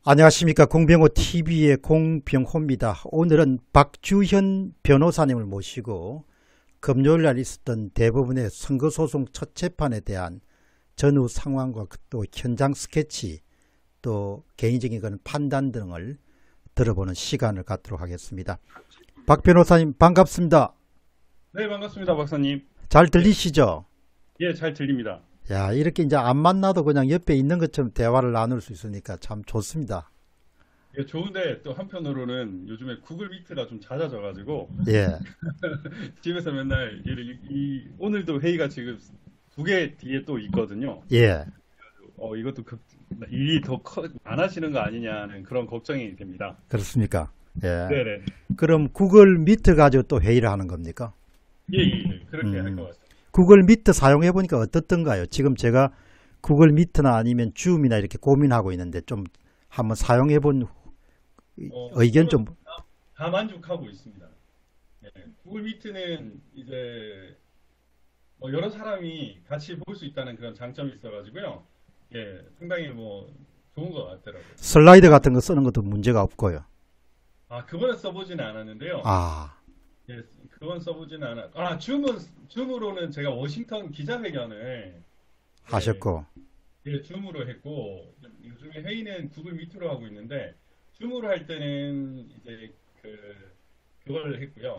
안녕하십니까. 공병호 TV의 공병호입니다. 오늘은 박주현 변호사님을 모시고 금요일날 있었던 대법원의 선거소송 첫 재판에 대한 전후 상황과 또 현장 스케치, 또 개인적인 그런 판단 등을 들어보는 시간을 갖도록 하겠습니다. 박 변호사님 반갑습니다. 네, 반갑습니다, 박사님. 잘 들리시죠? 예, 잘 들립니다. 야, 이렇게 이제 안 만나도 그냥 옆에 있는 것처럼 대화를 나눌 수 있으니까 참 좋습니다. 예, 좋은데 또 한편으로는 요즘에 구글 미트가 좀 잦아져가지고 예, 집에서 맨날 오늘도 회의가 지금 두 개 뒤에 또 있거든요. 예, 이것도 일이 더 안 하시는 거 아니냐는 그런 걱정이 됩니다. 그렇습니까? 예. 네네. 그럼 구글 미트 가지고 또 회의를 하는 겁니까? 예, 예, 그렇게 할 것 같습니다. 구글 미트 사용해 보니까 어떻던가요? 지금 제가 구글 미트나 아니면 줌이나 이렇게 고민하고 있는데 좀 한번 사용해 본 의견 저는 좀. 다 만족하고 있습니다. 예, 구글 미트는 이제 여러 사람이 같이 볼 수 있다는 그런 장점이 있어가지고요. 예, 상당히 좋은 것 같더라고요. 슬라이드 같은 거 쓰는 것도 문제가 없고요. 아, 그거는 써보지는 않았는데요. 아, 예, 그건 써보지는 줌으로는 제가 워싱턴 기자회견을 예, 하셨고. 줌으로 했고, 요즘에 회의는 구글 미트로 하고 있는데, 줌으로 할 때는 이제 그걸 했고요.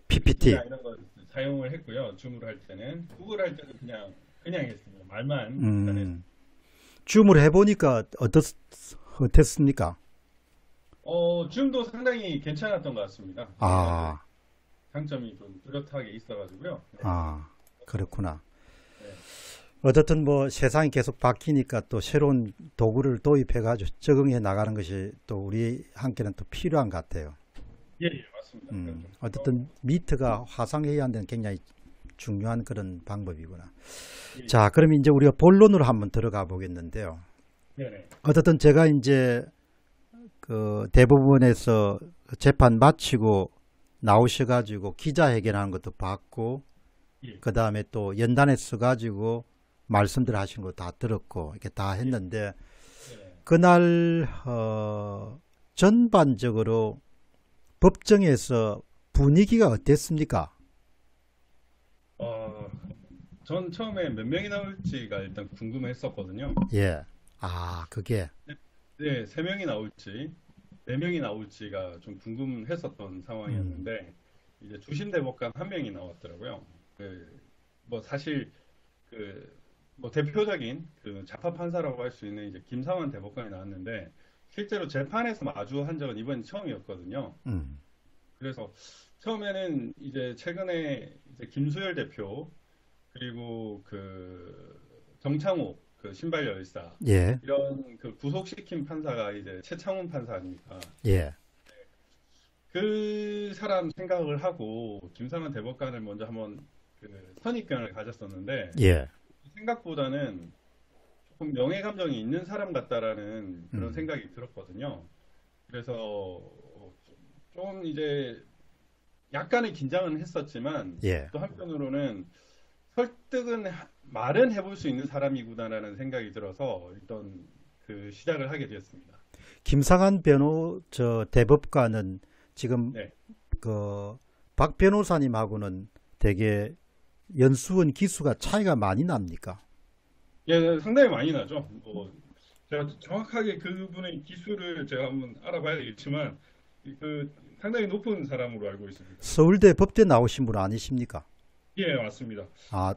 PPT. PPT나 이런 거 사용을 했고요. 줌으로 할 때는. 구글 할 때는 그냥 했습니다. 말만 일단 했습니다. 줌을 해보니까 어땠습니까? 줌도 상당히 괜찮았던 것 같습니다. 아, 장점이 좀 뚜렷하게 있어가지고요. 네. 아, 그렇구나. 네. 어쨌든 뭐 세상이 계속 바뀌니까 또 새로운 도구를 도입해가지고 적응해 나가는 것이 또 우리한테는 또 필요한 것 같아요. 예, 예, 맞습니다. 어쨌든 미트가 화상회의하는 데는 굉장히 중요한 그런 방법이구나. 예, 자, 그럼 이제 우리가 본론으로 한번 들어가 보겠는데요. 네네. 어쨌든 제가 이제 그 대법원에서 재판 마치고 나오셔가지고 기자회견하는 것도 봤고, 예, 그 다음에 또 연단에 써가지고 말씀들 하신 거 다 들었고, 이렇게 다 했는데, 네네. 그날, 전반적으로 법정에서 분위기가 어땠습니까? 어, 전 처음에 몇 명이 나올지가 일단 궁금했었거든요. 예. 아, 그게. 네, 세 명이 나올지, 네 명이 나올지가 좀 궁금했었던 음, 상황이었는데, 이제 주심 대법관 한 명이 나왔더라고요. 사실, 그, 대표적인 자파 판사라고 할 수 있는 이제 김상환 대법관이 나왔는데, 실제로 재판에서 마주한 적은 이번이 처음이었거든요. 음, 그래서 처음에는 이제 최근에 이제 김수열 대표, 그리고 정창욱 신발 열사, 예, 이런 구속시킨 판사가 이제 최창훈 판사 아닙니까? 예, 그 사람 생각을 하고 김상환 대법관을 먼저 한번 선입견을 가졌었는데 예, 생각보다는 조금 명예 감정이 있는 사람 같다라는 그런 음, 생각이 들었거든요. 그래서 좀 이제 약간의 긴장은 했었지만 예. 또 한편으로는 설득은 말은 해볼 수 있는 사람이구나라는 생각이 들어서 일단 시작을 하게 되었습니다. 김상한 대법관은 지금 네. 그 박 변호사님하고는 되게 연수원 기수가 차이가 많이 납니까? 예, 상당히 많이 나죠. 제가 정확하게 그분의 기술을 제가 한번 알아봐야 되겠지만, 상당히 높은 사람으로 알고 있습니다. 서울대 법대 나오신 분 아니십니까? 예, 맞습니다. 아,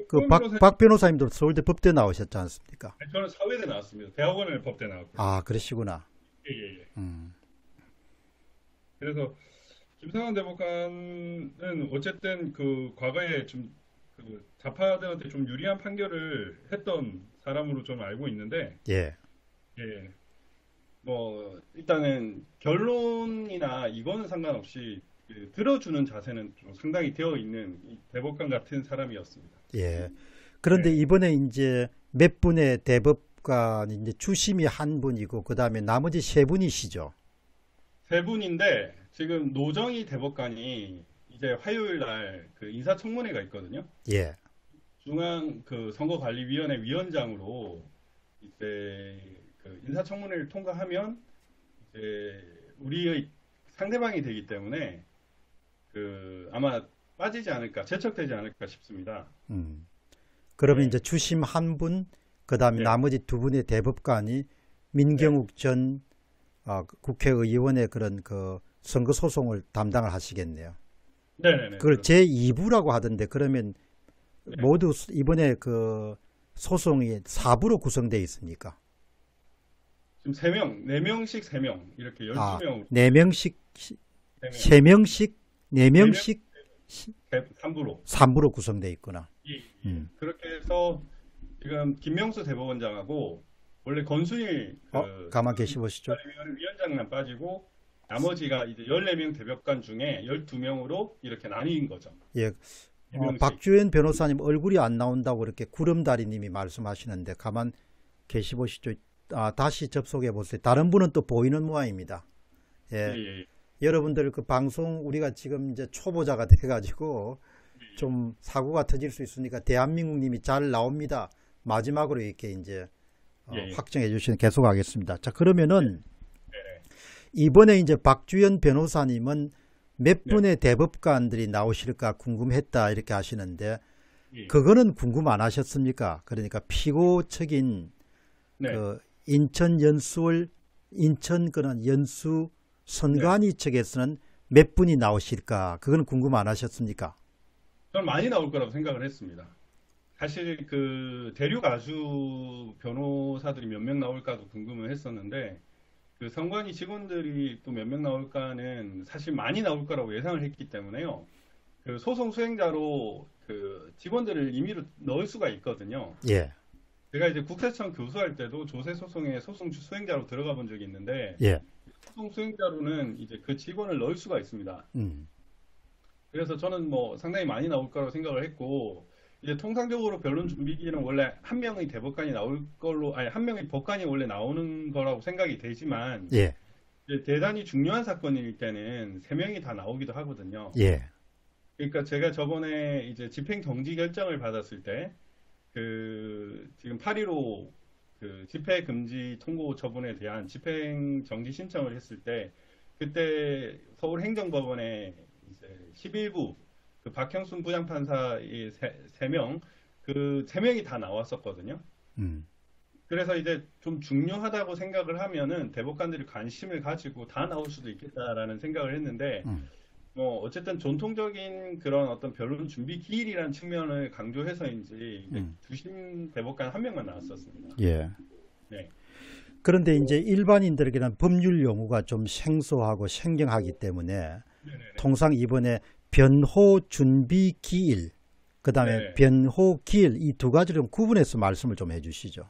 그 손 변호사님, 박 변호사님도 서울대 법대 나오셨지 않습니까? 저는 사회대 나왔습니다. 대학원을 법대 나왔고요. 아, 그러시구나. 예, 예, 예. 음, 그래서 김상환 대법관은 어쨌든 과거에 좀 좌파들한테 좀 유리한 판결을 했던 사람으로 좀 알고 있는데, 예. 예, 일단은 결론이나 이거는 상관없이 들어주는 자세는 좀 상당히 되어 있는 이 대법관 같은 사람이었습니다. 예. 그런데 네. 이번에 이제 몇 분의 대법관이 이제 주심이 한 분이고, 그 다음에 나머지 세 분이시죠. 세 분인데 지금 노정희 대법관이 이제 화요일 날 인사청문회가 있거든요. 예. 중앙 선거관리위원회 위원장으로 이제 그 인사청문회를 통과하면 이제 우리의 상대방이 되기 때문에 그 아마 빠지지 않을까, 제척되지 않을까 싶습니다. 그러면 네, 이제 주심 한 분, 그 다음에 네, 나머지 두 분의 대법관이 네, 민경욱 전 국회의원의 그런 그 선거 소송을 담당을 하시겠네요. 네, 네, 네, 그걸 그렇습니다. 제2부라고 하던데 그러면 네. 모두 이번에 그 소송이 4부로 구성되어 있습니까? 지금 3명, 4명씩 3명, 이렇게 아, 12명, 4명씩, 3명, 3명씩, 4명, 4명씩 3부로. 3부로 구성되어 있구나. 예, 예. 음. 그렇게 해서 지금 김명수 대법원장하고 원래 권순일 그 가만 계시 보시죠. 위원장만 빠지고 나머지가 이제 14명 대법관 중에 12명으로 이렇게 나뉜 거죠. 예, 4명씩. 박주현 변호사님 얼굴이 안 나온다고 그렇게 구름다리님이 말씀하시는데 가만 계시 보시죠. 다시 접속해 보세요. 다른 분은 또 보이는 모양입니다. 예, 예, 예, 예. 여러분들 그 방송 우리가 지금 이제 초보자가 돼가지고 좀 사고가 터질 수 있으니까 대한민국님이 잘 나옵니다. 마지막으로 이렇게 이제 예, 예. 확정해 주시면 계속하겠습니다. 자, 그러면은 네, 네. 이번에 이제 박주현 변호사님은 몇 네, 분의 대법관들이 나오실까 궁금했다 이렇게 하시는데 예. 그거는 궁금 안 하셨습니까? 그러니까 피고 측인 네, 그 인천 그런 연수 네. 선관위 측에서는 몇 분이 나오실까? 그건 궁금 안 하셨습니까? 저는 많이 나올 거라고 생각을 했습니다. 사실 그 대륙 아주 변호사들이 몇 명 나올까도 궁금을 했었는데 그 선관위 직원들이 또 몇 명 나올까는 사실 많이 나올 거라고 예상을 했기 때문에요. 그 소송 수행자로 그 직원들을 임의로 넣을 수가 있거든요. 예, 제가 이제 국세청 교수할 때도 조세 소송에 소송 수행자로 들어가 본 적이 있는데 예, 소송 수행자로는 이제 그 직원을 넣을 수가 있습니다. 음, 그래서 저는 뭐 상당히 많이 나올 거라고 생각을 했고 이제 통상적으로 변론 준비기는 원래 한 명의 대법관이 나올 걸로 아니 한 명의 법관이 원래 나오는 거라고 생각이 되지만 예, 이제 대단히 중요한 사건일 때는 세 명이 다 나오기도 하거든요. 예, 그러니까 제가 저번에 이제 집행 정지 결정을 받았을 때 그 지금 8.15 그 집회 금지 통고 처분에 대한 집행 정지 신청을 했을 때 그때 서울행정법원에 이제 11부 그 박형순 부장판사의 세 명, 그 세 명이 다 나왔었거든요. 음, 그래서 이제 좀 중요하다고 생각을 하면은 대법관들이 관심을 가지고 다 나올 수도 있겠다라는 생각을 했는데 음, 뭐 어쨌든 전통적인 그런 어떤 변론 준비 기일이라는 측면을 강조해서인지 이제 음, 주심 대법관 한 명만 나왔었습니다. 예. 네, 그런데 이제 일반인들에게는 법률 용어가 좀 생소하고 생경하기 때문에 네네네. 통상 이번에 변호 준비 기일, 그 다음에 네. 변호 기일 이 두 가지를 좀 구분해서 말씀을 좀 해주시죠.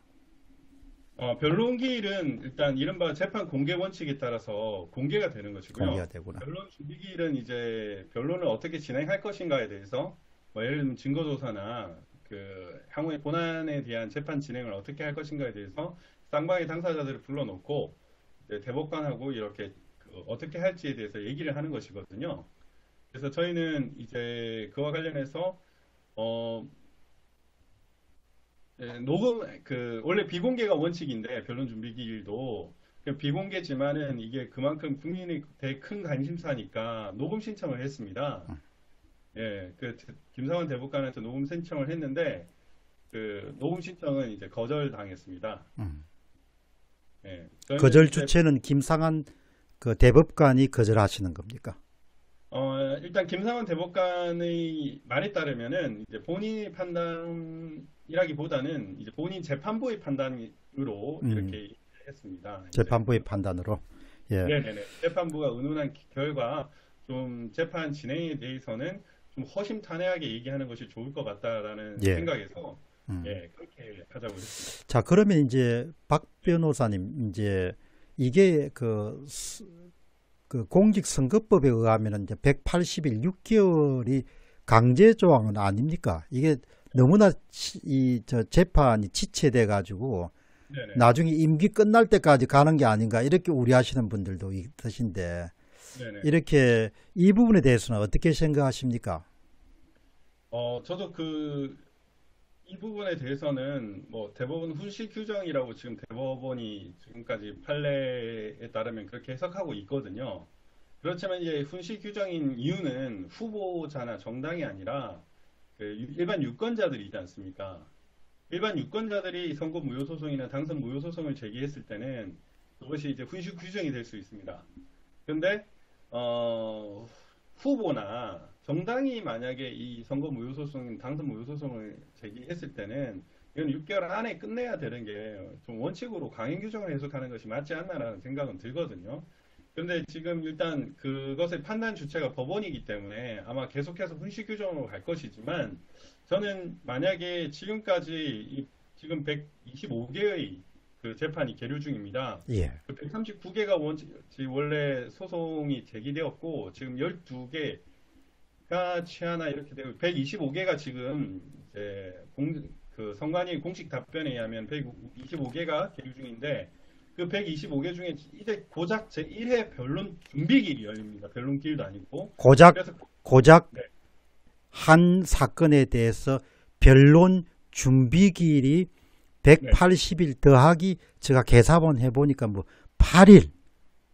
변론 기일은 일단 이른바 재판 공개 원칙에 따라서 공개가 되는 공개가 것이고요. 되구나. 변론 준비 기일은 이제 변론을 어떻게 진행할 것인가에 대해서 뭐 예를 들면 증거조사나 그 향후의 본안에 대한 재판 진행을 어떻게 할 것인가에 대해서 쌍방의 당사자들을 불러놓고 이제 대법관하고 이렇게 그 어떻게 할지에 대해서 얘기를 하는 것이거든요. 그래서 저희는 이제 그와 관련해서 어, 녹음 그 원래 비공개가 원칙인데 변론 준비 기일도 비공개지만은 이게 그만큼 국민의 되게 큰 관심사니까 녹음 신청을 했습니다. 예, 그 김상원 대법관한테 녹음 신청을 했는데 그 녹음 신청은 이제 거절당했습니다. 음. 예, 저희는 거절 이제 주체는 김상한 그 대법관이 거절하시는 겁니까? 일단 김상원 대법관의 말에 따르면은 이제 본인의 판단이라기보다는 이제 본인 재판부의 판단으로 음, 이렇게 했습니다. 이제 재판부의 판단으로. 예, 네네네. 재판부가 의논한 결과 좀 재판 진행에 대해서는 좀 허심탄회하게 얘기하는 것이 좋을 것 같다라는 예. 생각에서 음. 예, 그렇게 하자고 했습니다. 자, 그러면 이제 박 변호사님, 이제 이게 그 공직선거법에 의하면 이제 180일 6개월이 강제 조항은 아닙니까? 이게 너무나 저 재판이 지체돼 가지고 네네. 나중에 임기 끝날 때까지 가는 게 아닌가 이렇게 우려하시는 분들도 있으신데 네네. 이렇게 이 부분에 대해서는 어떻게 생각하십니까? 저도 그 이 부분에 대해서는 뭐 대법원 훈시 규정이라고 지금 대법원이 지금까지 판례에 따르면 그렇게 해석하고 있거든요. 그렇지만 이제 훈시 규정인 이유는 후보자나 정당이 아니라 그 일반 유권자들이 있지 않습니까? 일반 유권자들이 선거 무효 소송이나 당선 무효 소송을 제기했을 때는 그것이 이제 훈시 규정이 될 수 있습니다. 근데 후보나 정당이 만약에 이 선거 무효 소송, 당선 무효 소송을 제기했을 때는 이건 6개월 안에 끝내야 되는 게 좀 원칙으로 강행 규정을 해석하는 것이 맞지 않나라는 생각은 들거든요. 근데 지금 일단 그것의 판단 주체가 법원이기 때문에 아마 계속해서 훈시 규정으로 갈 것이지만 저는 만약에 지금까지 지금 125개의 그 재판이 계류 중입니다. 예. 139개가 원래 소송이 제기되었고 지금 12개가 취하나 이렇게 되고 125개가 지금 이제 그 선관위 공식 답변에 의하면 125개가 계류 중인데 그 125개 중에 이제 고작 제1회 변론 준비길이 열립니다. 변론길도 아니고. 고작 그래서 네, 한 사건에 대해서 변론 준비기일이 네, 180일 더하기 제가 계산을 해보니까 뭐 8일.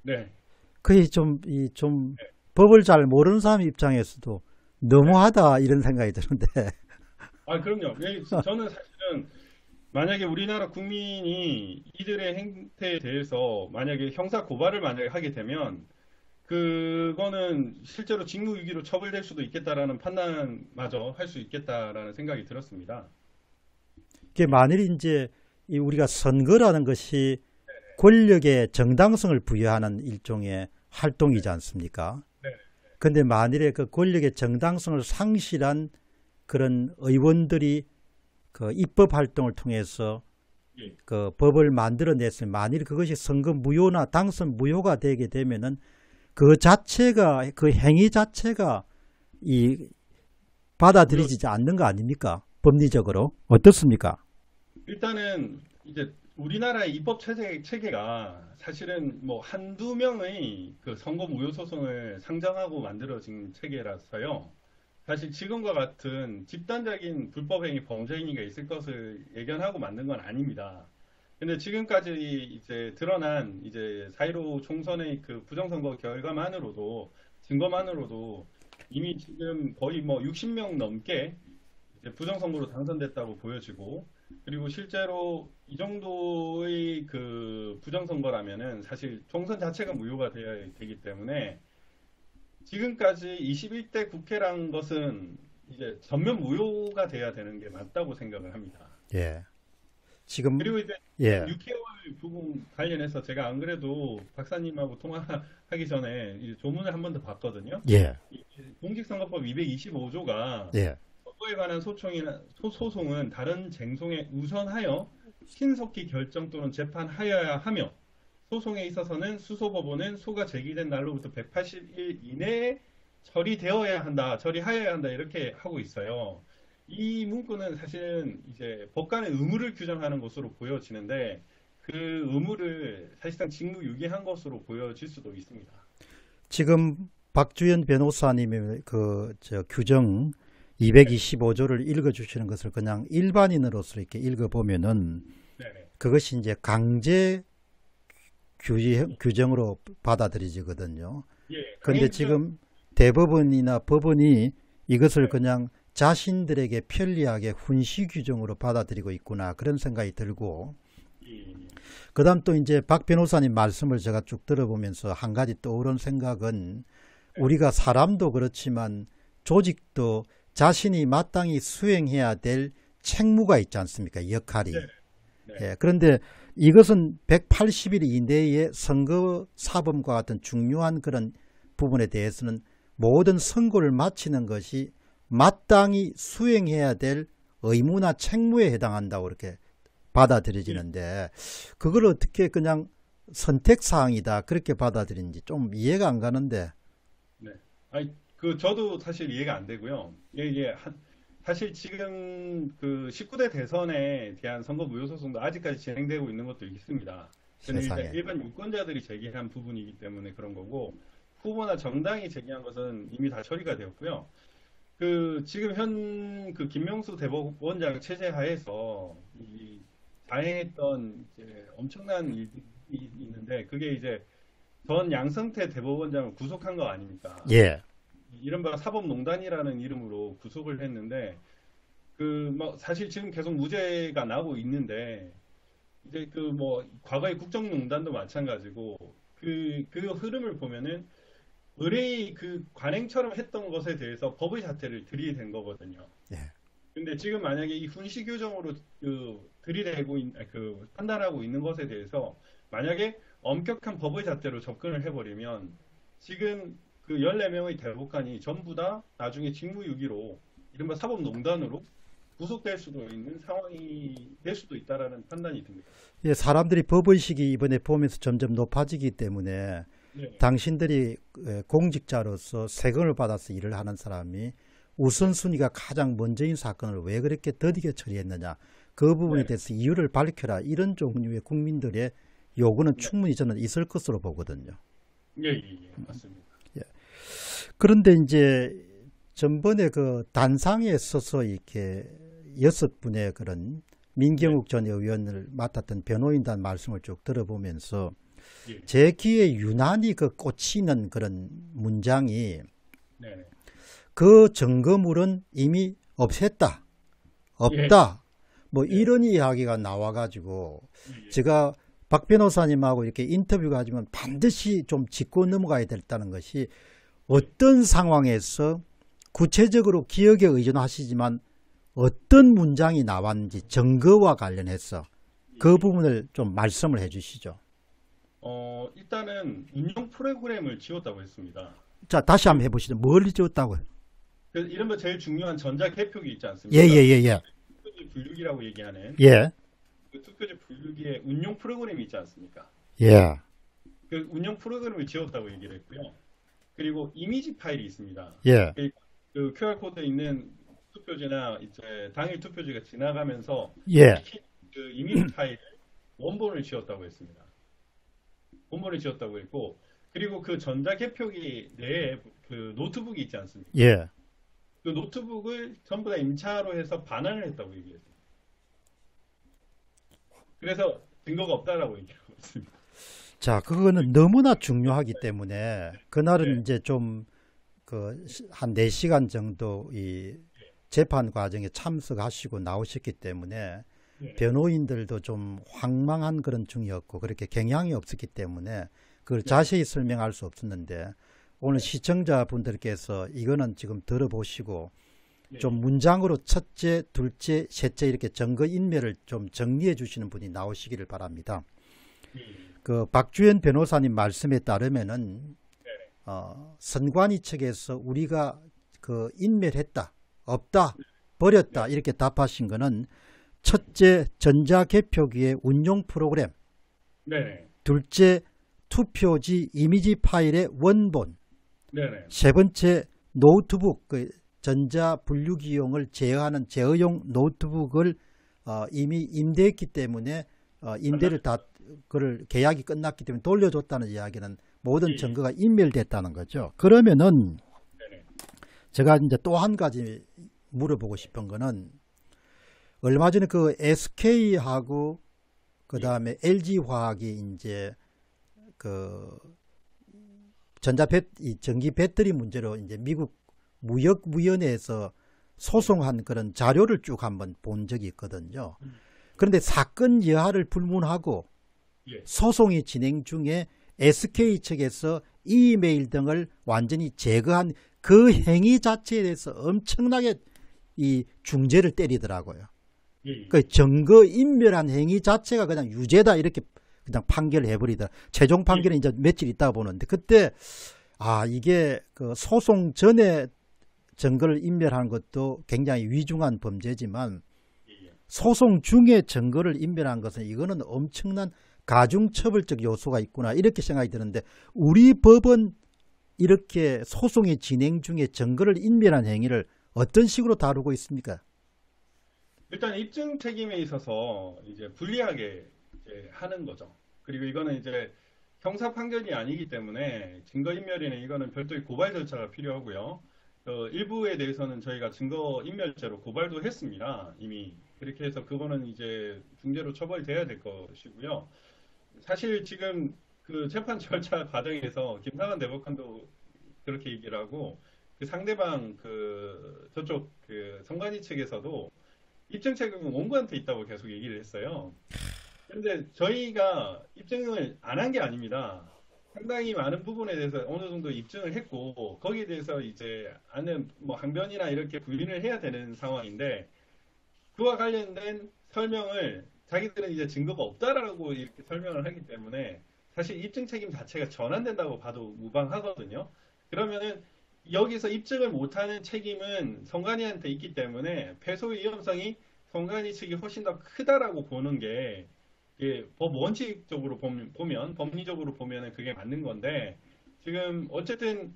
네, 그게 좀 법을 잘 모르는 사람 입장에서도 네. 너무하다 이런 생각이 드는데. 아, 그럼요. 저는 사실은 만약에 우리나라 국민이 이들의 행태에 대해서 만약에 형사 고발을 만약에 하게 되면 그거는 실제로 직무유기로 처벌될 수도 있겠다라는 판단마저 할 수 있겠다라는 생각이 들었습니다. 이게 만일 이제 우리가 선거라는 것이 권력의 정당성을 부여하는 일종의 네, 활동이지 않습니까? 네, 근데 만일에 그 권력의 정당성을 상실한 그런 의원들이 그 입법 활동을 통해서 예, 그 법을 만들어냈으면 만일 그것이 선거 무효나 당선 무효가 되게 되면은 그 자체가 그 행위 자체가 이 무효. 받아들이지 않는 거 아닙니까? 법리적으로 어떻습니까? 일단은 이제 우리나라의 입법 체계가 사실은 뭐 한두 명의 그 선거 무효 소송을 상정하고 만들어진 체계라서요. 사실 지금과 같은 집단적인 불법 행위 범죄행위가 있을 것을 예견하고 만든 건 아닙니다. 근데 지금까지 이제 드러난 이제 4.15 총선의 그 부정선거 결과만으로도 증거만으로도 이미 지금 거의 뭐 60명 넘게 이제 부정선거로 당선됐다고 보여지고 그리고 실제로 이 정도의 그 부정선거라면은 사실 총선 자체가 무효가 되어야 되기 때문에 지금까지 21대 국회란 것은 이제 전면 무효가 돼야 되는 게 맞다고 생각을 합니다. 예. 지금 그리고 이제 예. 6개월 부분 관련해서 제가 안 그래도 박사님하고 통화하기 전에 이 조문을 한 번 더 봤거든요. 예. 이 공직선거법 225조가 예. 선거에 관한 소송은 다른 쟁송에 우선하여 신속히 결정 또는 재판하여야 하며 소송에 있어서는 수소법원은 소가 제기된 날로부터 180일 이내에 처리되어야 한다, 처리하여야 한다 이렇게 하고 있어요. 이 문구는 사실은 이제 법관의 의무를 규정하는 것으로 보여지는데 그 의무를 사실상 직무유기한 것으로 보여질 수도 있습니다. 지금 박주연 변호사님의 그 저 규정 네, 225조를 읽어 주시는 것을 그냥 일반인으로서 이렇게 읽어 보면은 네, 네. 그것이 이제 강제 규정으로 받아들여지거든요. 예, 그런데 강행 규정, 지금 대법원이나 법원이 이것을 네, 그냥 자신들에게 편리하게 훈시 규정으로 받아들이고 있구나 그런 생각이 들고 예, 예, 그다음 또 이제 박 변호사님 말씀을 제가 쭉 들어보면서 한 가지 떠오른 생각은 네, 우리가 사람도 그렇지만 조직도 자신이 마땅히 수행해야 될 책무가 있지 않습니까? 네, 역할이. 네, 예, 그런데 이것은 180일 이내에 선거 사범과 같은 중요한 그런 부분에 대해서는 모든 선고를 마치는 것이 마땅히 수행해야 될 의무나 책무에 해당한다고 이렇게 예, 받아들여지는데 그걸 어떻게 그냥 선택사항이다 그렇게 받아들인지 좀 이해가 안 가는데. 네. 아니, 저도 사실 이해가 안 되고요. 사실 지금 그 19대 대선에 대한 선거 무효 소송도 아직까지 진행되고 있는 것도 있습니다. 근데 일단 세상에. 일반 유권자들이 제기한 부분이기 때문에 그런 거고, 후보나 정당이 제기한 것은 이미 다 처리가 되었고요. 지금 그 김명수 대법원장 체제 하에서 이 자행했던 이제 엄청난 일이 있는데 그게 이제 전 양성태 대법원장을 구속한 거 아닙니까? 예, 이른바 사법농단이라는 이름으로 구속을 했는데 뭐 사실 지금 계속 무죄가 나오고 있는데 이제 뭐 과거의 국정농단도 마찬가지고 그 흐름을 보면은 의뢰의 그 관행처럼 했던 것에 대해서 법의 자태를 들이댄 거거든요. 예, 근데 지금 만약에 이 훈시 규정으로 판단하고 있는 것에 대해서 만약에 엄격한 법의 잣대로 접근을 해버리면 지금 그 14명의 대법관이 전부 다 나중에 직무유기로 이른바 사법농단으로 구속될 수도 있는 상황이 될 수도 있다라는 판단이 듭니다. 예, 사람들이 법의식이 이번에 보면서 점점 높아지기 때문에 네, 당신들이 공직자로서 세금을 받아서 일을 하는 사람이 우선순위가 가장 먼저인 사건을 왜 그렇게 더디게 처리했느냐, 그 부분에 네, 대해서 이유를 밝혀라, 이런 종류의 국민들의 요구는 네, 충분히 저는 있을 것으로 보거든요. 예, 예, 예, 맞습니다. 예. 그런데 이제 전번에 그 단상에 서서 이렇게 6분의 그런 네, 민경욱 전 의원을 맡았던 변호인단 말씀을 쭉 들어보면서 예, 제 귀에 유난히 그 꽂히는 그런 문장이, 네, 네, 그 증거물은 이미 없앴다, 예, 없다, 뭐 예, 이런 이야기가 나와가지고 예, 제가 박 변호사님하고 이렇게 인터뷰가 하지만 반드시 좀 짚고 넘어가야 된다는 것이, 예, 어떤 상황에서 구체적으로 기억에 의존하시지만 어떤 문장이 나왔는지 증거와 관련해서 그 예. 부분을 좀 말씀을 해 주시죠. 일단은 운영 프로그램을 지웠다고 했습니다. 자, 다시 한번 해보시죠. 뭘 지었다고요? 이른바 제일 중요한 전자개표기 있지 예, 예, 않습니까? 예, 예. 투표지 분류기라고 얘기하는 예, 그 투표지 분류기의 운용 프로그램이 있지 않습니까? 예, 그 운영 프로그램을 지웠다고 얘기를 했고요. 그리고 이미지 파일이 있습니다. 예, 그 QR코드에 있는 투표지나 이제 당일 투표지가 지나가면서 예, 찍힌 그 이미지 파일 원본을 지웠다고 했습니다. 원본을 지웠다고 했고, 그리고 그 전자개표기 내에 그 노트북이 있지 않습니까? 예. 그 노트북을 전부 다 임차로 해서 반환을 했다고 얘기했어요. 그래서 증거가 없다라고 얘기하고 있습니다. 자, 그거는 너무나 중요하기 때문에 그날은 네, 이제 좀 그 한 4시간 정도 이 재판 과정에 참석하시고 나오셨기 때문에 네, 변호인들도 좀 황망한 그런 중이었고 그렇게 경향이 없었기 때문에 그걸 네, 자세히 설명할 수 없었는데, 오늘 네, 시청자분들께서 이거는 지금 들어보시고 네, 좀 문장으로 첫째, 둘째, 셋째 이렇게 증거 인멸을 좀 정리해 주시는 분이 나오시기를 바랍니다. 네, 그 박주현 변호사님 말씀에 따르면은 네, 선관위 측에서 우리가 그 인멸했다, 없다, 버렸다 이렇게 답하신 거는, 첫째 전자개표기의 운용 프로그램, 네, 네, 둘째 투표지 이미지 파일의 원본, 네, 네, 세 번째 노트북, 그 전자분류기용을 제어하는 제어용 노트북을 이미 임대했기 때문에 임대를 다 그를 계약이 끝났기 때문에 돌려줬다는 이야기는 모든 예, 증거가 인멸됐다는 거죠. 그러면은 네, 네, 제가 이제 또 한 가지 물어보고 싶은 거는, 얼마 전에 그 SK하고 그 예, 다음에 LG화학이 이제 그 이 전기 배터리 문제로 이제 미국 무역위원회에서 소송한 그런 자료를 쭉 한번 본 적이 있거든요. 그런데 사건 여하를 불문하고 예, 소송이 진행 중에 SK 측에서 이메일 등을 완전히 제거한 그 행위 자체에 대해서 엄청나게 이 중죄를 때리더라고요. 예, 그 증거 인멸한 행위 자체가 그냥 유죄다 이렇게 그냥 판결을 해버리더라. 최종 예, 판결은 이제 며칠 있다가 보는데, 그때 이게 그 소송 전에 증거를 인멸하는 것도 굉장히 위중한 범죄지만 예, 소송 중에 증거를 인멸한 것은 이거는 엄청난 가중처벌적 요소가 있구나 이렇게 생각이 드는데, 우리 법은 이렇게 소송의 진행 중에 증거를 인멸한 행위를 어떤 식으로 다루고 있습니까? 일단 입증 책임에 있어서 이제 불리하게 이제 하는 거죠. 그리고 이거는 이제 형사 판결이 아니기 때문에 증거인멸이나 이거는 별도의 고발 절차가 필요하고요. 일부에 대해서는 저희가 증거인멸죄로 고발도 했습니다. 이미. 그렇게 해서 그거는 이제 중죄로 처벌돼야 될 것이고요. 사실 지금 그 재판 절차 과정에서 김상환 대법관도 그렇게 얘기를 하고 그 상대방 그 저쪽 그 성관이 측에서도 입증 책임은 원고한테 있다고 계속 얘기를 했어요. 그런데 저희가 입증을 안 한 게 아닙니다. 상당히 많은 부분에 대해서 어느 정도 입증을 했고 거기에 대해서 이제 아는 뭐 항변이나 이렇게 부인을 해야 되는 상황인데 그와 관련된 설명을 자기들은 이제 증거가 없다라고 이렇게 설명을 하기 때문에 사실 입증 책임 자체가 전환된다고 봐도 무방하거든요. 그러면은 여기서 입증을 못하는 책임은 성관이한테 있기 때문에 패소의 위험성이 성관이 측이 훨씬 더 크다라고 보는 게 법 원칙적으로 보면 법리적으로 보면은 그게 맞는 건데 지금 어쨌든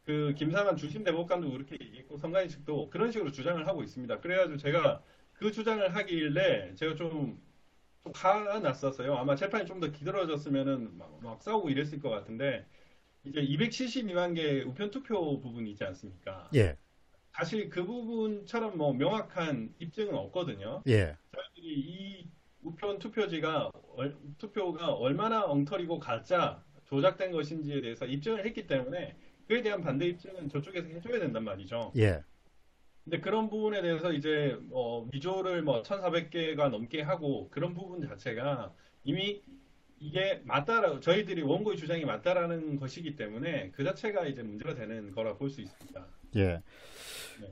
그 김상환 주심 대법관도 그렇게 얘기했고 성관이 측도 그런 식으로 주장을 하고 있습니다. 그래가지고 제가 그 주장을 하길래 제가 좀 화가 났었어요. 아마 재판이 좀 더 기다려졌으면은 막 싸우고 이랬을 것 같은데 이제 272만 개 우편 투표 부분이 있지 않습니까? 예, 사실 그 부분처럼 뭐 명확한 입증은 없거든요. 예, 저희들이 이 우편 투표가 얼마나 엉터리고 가짜 조작된 것인지에 대해서 입증을 했기 때문에 그에 대한 반대 입증은 저쪽에서 해줘야 된단 말이죠. 예, 근데 그런 부분에 대해서 이제 위조를 뭐 1,400개가 넘게 하고 그런 부분 자체가 이미 이게 맞다라고 저희들이 원고의 주장이 맞다라는 것이기 때문에 그 자체가 이제 문제가 되는 거라 볼 수 있습니다. 예. 네.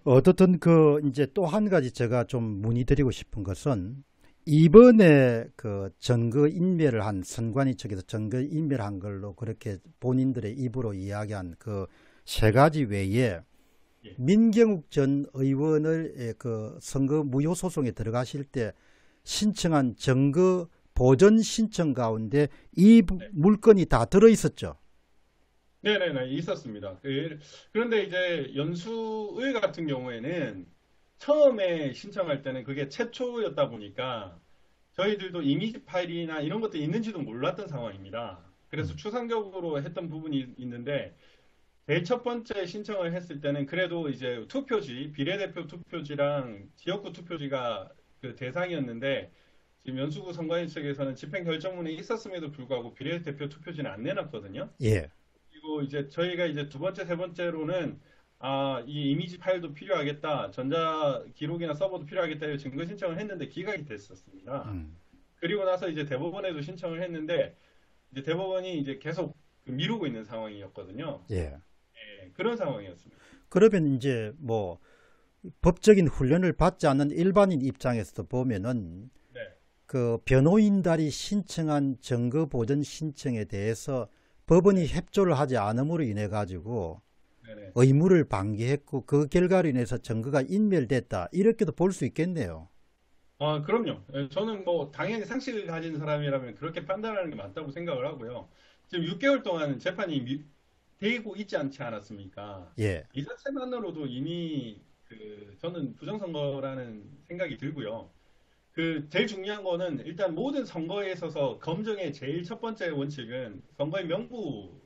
어떻든 그 이제 또 한 가지 제가 좀 문의드리고 싶은 것은 이번에 그 증거 인멸을 한 선관위 측에서 증거 인멸한 걸로 그렇게 본인들의 입으로 이야기한 그 세 가지 외에 예. 민경욱 전 의원을 그 선거 무효 소송에 들어가실 때 신청한 증거 보전 신청 가운데 이 네. 물건이 다 들어 있었죠. 네네네, 있었습니다. 그런데 이제 연수의 같은 경우에는 처음에 신청할 때는 그게 최초였다 보니까 저희들도 이미지 파일이나 이런 것도 있는지도 몰랐던 상황입니다. 그래서 추상적으로 했던 부분이 있는데 제일 첫 번째 신청을 했을 때는 그래도 이제 투표지, 비례대표 투표지랑 지역구 투표지가 그 대상이었는데 지금 연수구 선관위 측에서는 집행결정문이 있었음에도 불구하고 비례대표 투표지는 안 내놨거든요. 예, 그리고 이제 저희가 이제 두 번째, 세 번째로는 이 이미지 파일도 필요하겠다, 전자 기록이나 서버도 필요하겠다, 이 증거 신청을 했는데 기각이 됐었습니다. 그리고 나서 이제 대법원에도 신청을 했는데 이제 대법원이 이제 계속 미루고 있는 상황이었거든요. 예. 예, 그런 상황이었습니다. 그러면 이제 뭐 법적인 훈련을 받지 않는 일반인 입장에서도 보면은 네, 그 변호인단이 신청한 증거 보전 신청에 대해서 법원이 협조를 하지 않음으로 인해 가지고 네네. 의무를 방기했고 그 결과로 인해서 증거가 인멸됐다 이렇게도 볼 수 있겠네요. 그럼요. 예, 저는 뭐 당연히 상식을 가진 사람이라면 그렇게 판단하는 게 맞다고 생각을 하고요. 지금 6개월 동안 재판이 되고 있지 않지 않았습니까? 예, 이 자체만으로도 이미 저는 부정선거라는 생각이 들고요. 제일 중요한 거는 일단 모든 선거에 있어서 검증의 제일 첫 번째 원칙은 선거의 명부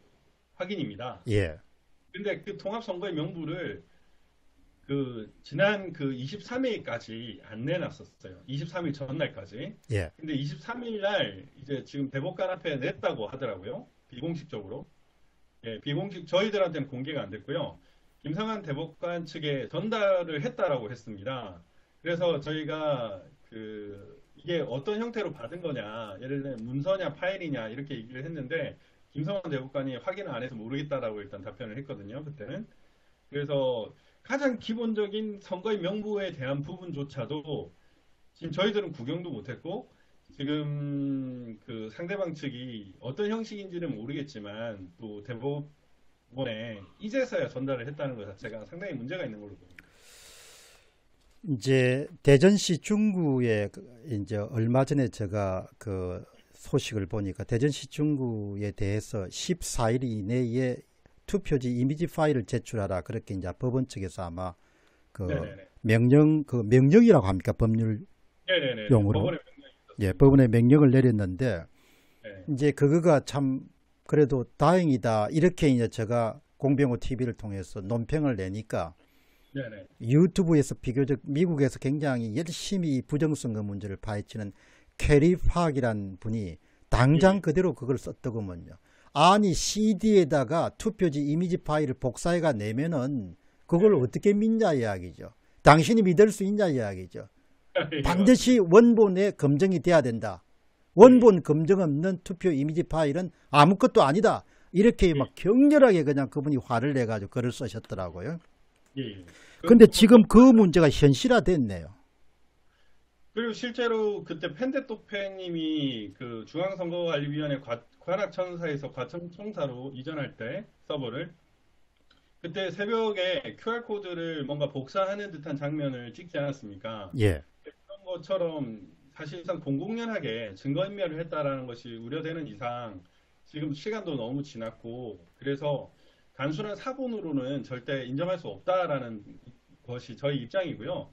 확인입니다. 예, 근데 그 통합선거의 명부를 지난 23일까지 안 내놨었어요. 23일 전날까지. 예, 근데 23일 날 이제 지금 대법관 앞에 냈다고 하더라고요. 비공식적으로. 예, 저희들한테는 공개가 안 됐고요. 김상환 대법관 측에 전달을 했다라고 했습니다. 그래서 저희가 이게 어떤 형태로 받은 거냐, 예를 들면 문서냐 파일이냐 이렇게 얘기를 했는데 김상환 대법관이 확인을 안 해서 모르겠다라고 일단 답변을 했거든요. 그때는. 그래서 가장 기본적인 선거의 명부에 대한 부분조차도 지금 저희들은 구경도 못했고 지금 그 상대방 측이 어떤 형식인지는 모르겠지만 또 대법원에 이제서야 전달을 했다는 것 자체가 상당히 문제가 있는 걸로 봅니다. 이제 대전시 중구에 이제 얼마 전에 제가 그 소식을 보니까 대전시 중구에 대해서 14일 이내에 투표지 이미지 파일을 제출하라 그렇게 이제 법원 측에서 아마 그 네네네. 명령이라고 합니까 법률 네네네. 용어로 법원의 명령이 예 법원의 명령을 내렸는데 네. 이제 그거가 참 그래도 다행이다 이렇게 이제 제가 공병호 TV를 통해서 논평을 내니까 네네. 유튜브에서 비교적 미국에서 굉장히 열심히 이 부정선거 문제를 파헤치는 캐리 파악이라는 분이 당장 예. 그대로 그걸 썼더구먼요. 아니 CD에다가 투표지 이미지 파일을 복사해가 내면은 그걸 네네. 어떻게 믿냐 이야기죠. 당신이 믿을 수 있냐 이야기죠. 예, 반드시 맞습니다. 원본에 검증이 돼야 된다. 예. 원본 검증 없는 투표 이미지 파일은 아무것도 아니다. 이렇게 예. 막 격렬하게 그냥 그분이 화를 내가지고 글을 쓰셨더라고요. 예. 근데 뭐 지금 그 문제가 현실화됐네요. 그리고 실제로 그때 펜데토페님이 그 중앙선거관리위원회 관악천사에서 과천청사로 이전할 때 서버를 그때 새벽에 QR코드를 뭔가 복사하는 듯한 장면을 찍지 않았습니까? 예. 그런 것처럼 사실상 공공연하게 증거인멸을 했다라는 것이 우려되는 이상 지금 시간도 너무 지났고 그래서 단순한 사본으로는 절대 인정할 수 없다라는 것이 저희 입장이고요.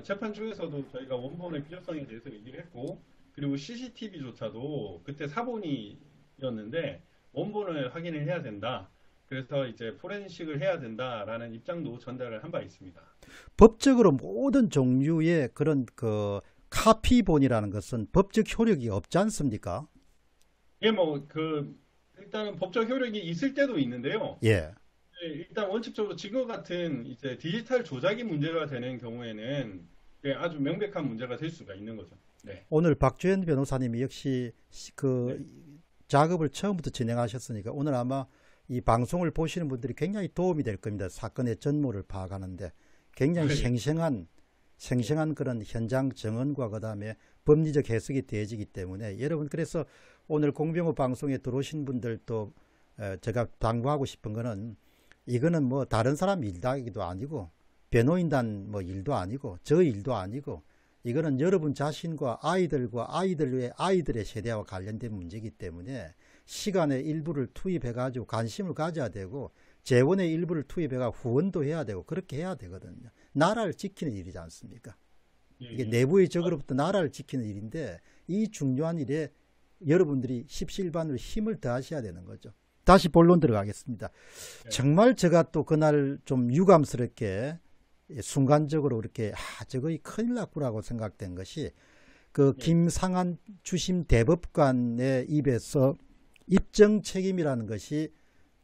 재판 중에서도 저희가 원본의 필요성에 대해서 얘기를 했고 그리고 CCTV조차도 그때 사본이었는데 원본을 확인을 해야 된다. 그래서 이제 포렌식을 해야 된다라는 입장도 전달을 한 바 있습니다. 법적으로 모든 종류의 그런 그 카피본이라는 것은 법적 효력이 없지 않습니까? 이게 뭐 그 일단은 법적 효력이 있을 때도 있는데요. 예. 네, 일단 원칙적으로 지금 같은 이제 디지털 조작이 문제가 되는 경우에는 예, 아주 명백한 문제가 될 수가 있는 거죠. 네, 오늘 박주현 변호사님이 역시 네, 그 작업을 처음부터 진행하셨으니까 오늘 아마 이 방송을 보시는 분들이 굉장히 도움이 될 겁니다. 사건의 전모를 파악하는데 굉장히 네, 생생한 그런 현장 증언과 그다음에 법리적 해석이 되어지기 때문에 여러분 그래서 오늘 공병호 방송에 들어오신 분들도 제가 당부하고 싶은 거는 이거는 뭐 다른 사람 일이기도 아니고 변호인단 뭐 일도 아니고 저 일도 아니고 이거는 여러분 자신과 아이들과 아이들의 아이들의 세대와 관련된 문제이기 때문에 시간의 일부를 투입해 가지고 관심을 가져야 되고 재원의 일부를 투입해 가 후원도 해야 되고 그렇게 해야 되거든요. 나라를 지키는 일이지 않습니까? 예, 이게 예. 내부의 적으로부터 나라를 지키는 일인데 이 중요한 일에 여러분들이 십시일반으로 힘을 다하셔야 되는 거죠. 다시 본론 들어가겠습니다. 네, 정말 제가 또 그날 좀 유감스럽게 순간적으로 이렇게 저거 큰일 났구라고 생각된 것이 그 예, 김상한 주심 대법관의 입에서 입증 책임이라는 것이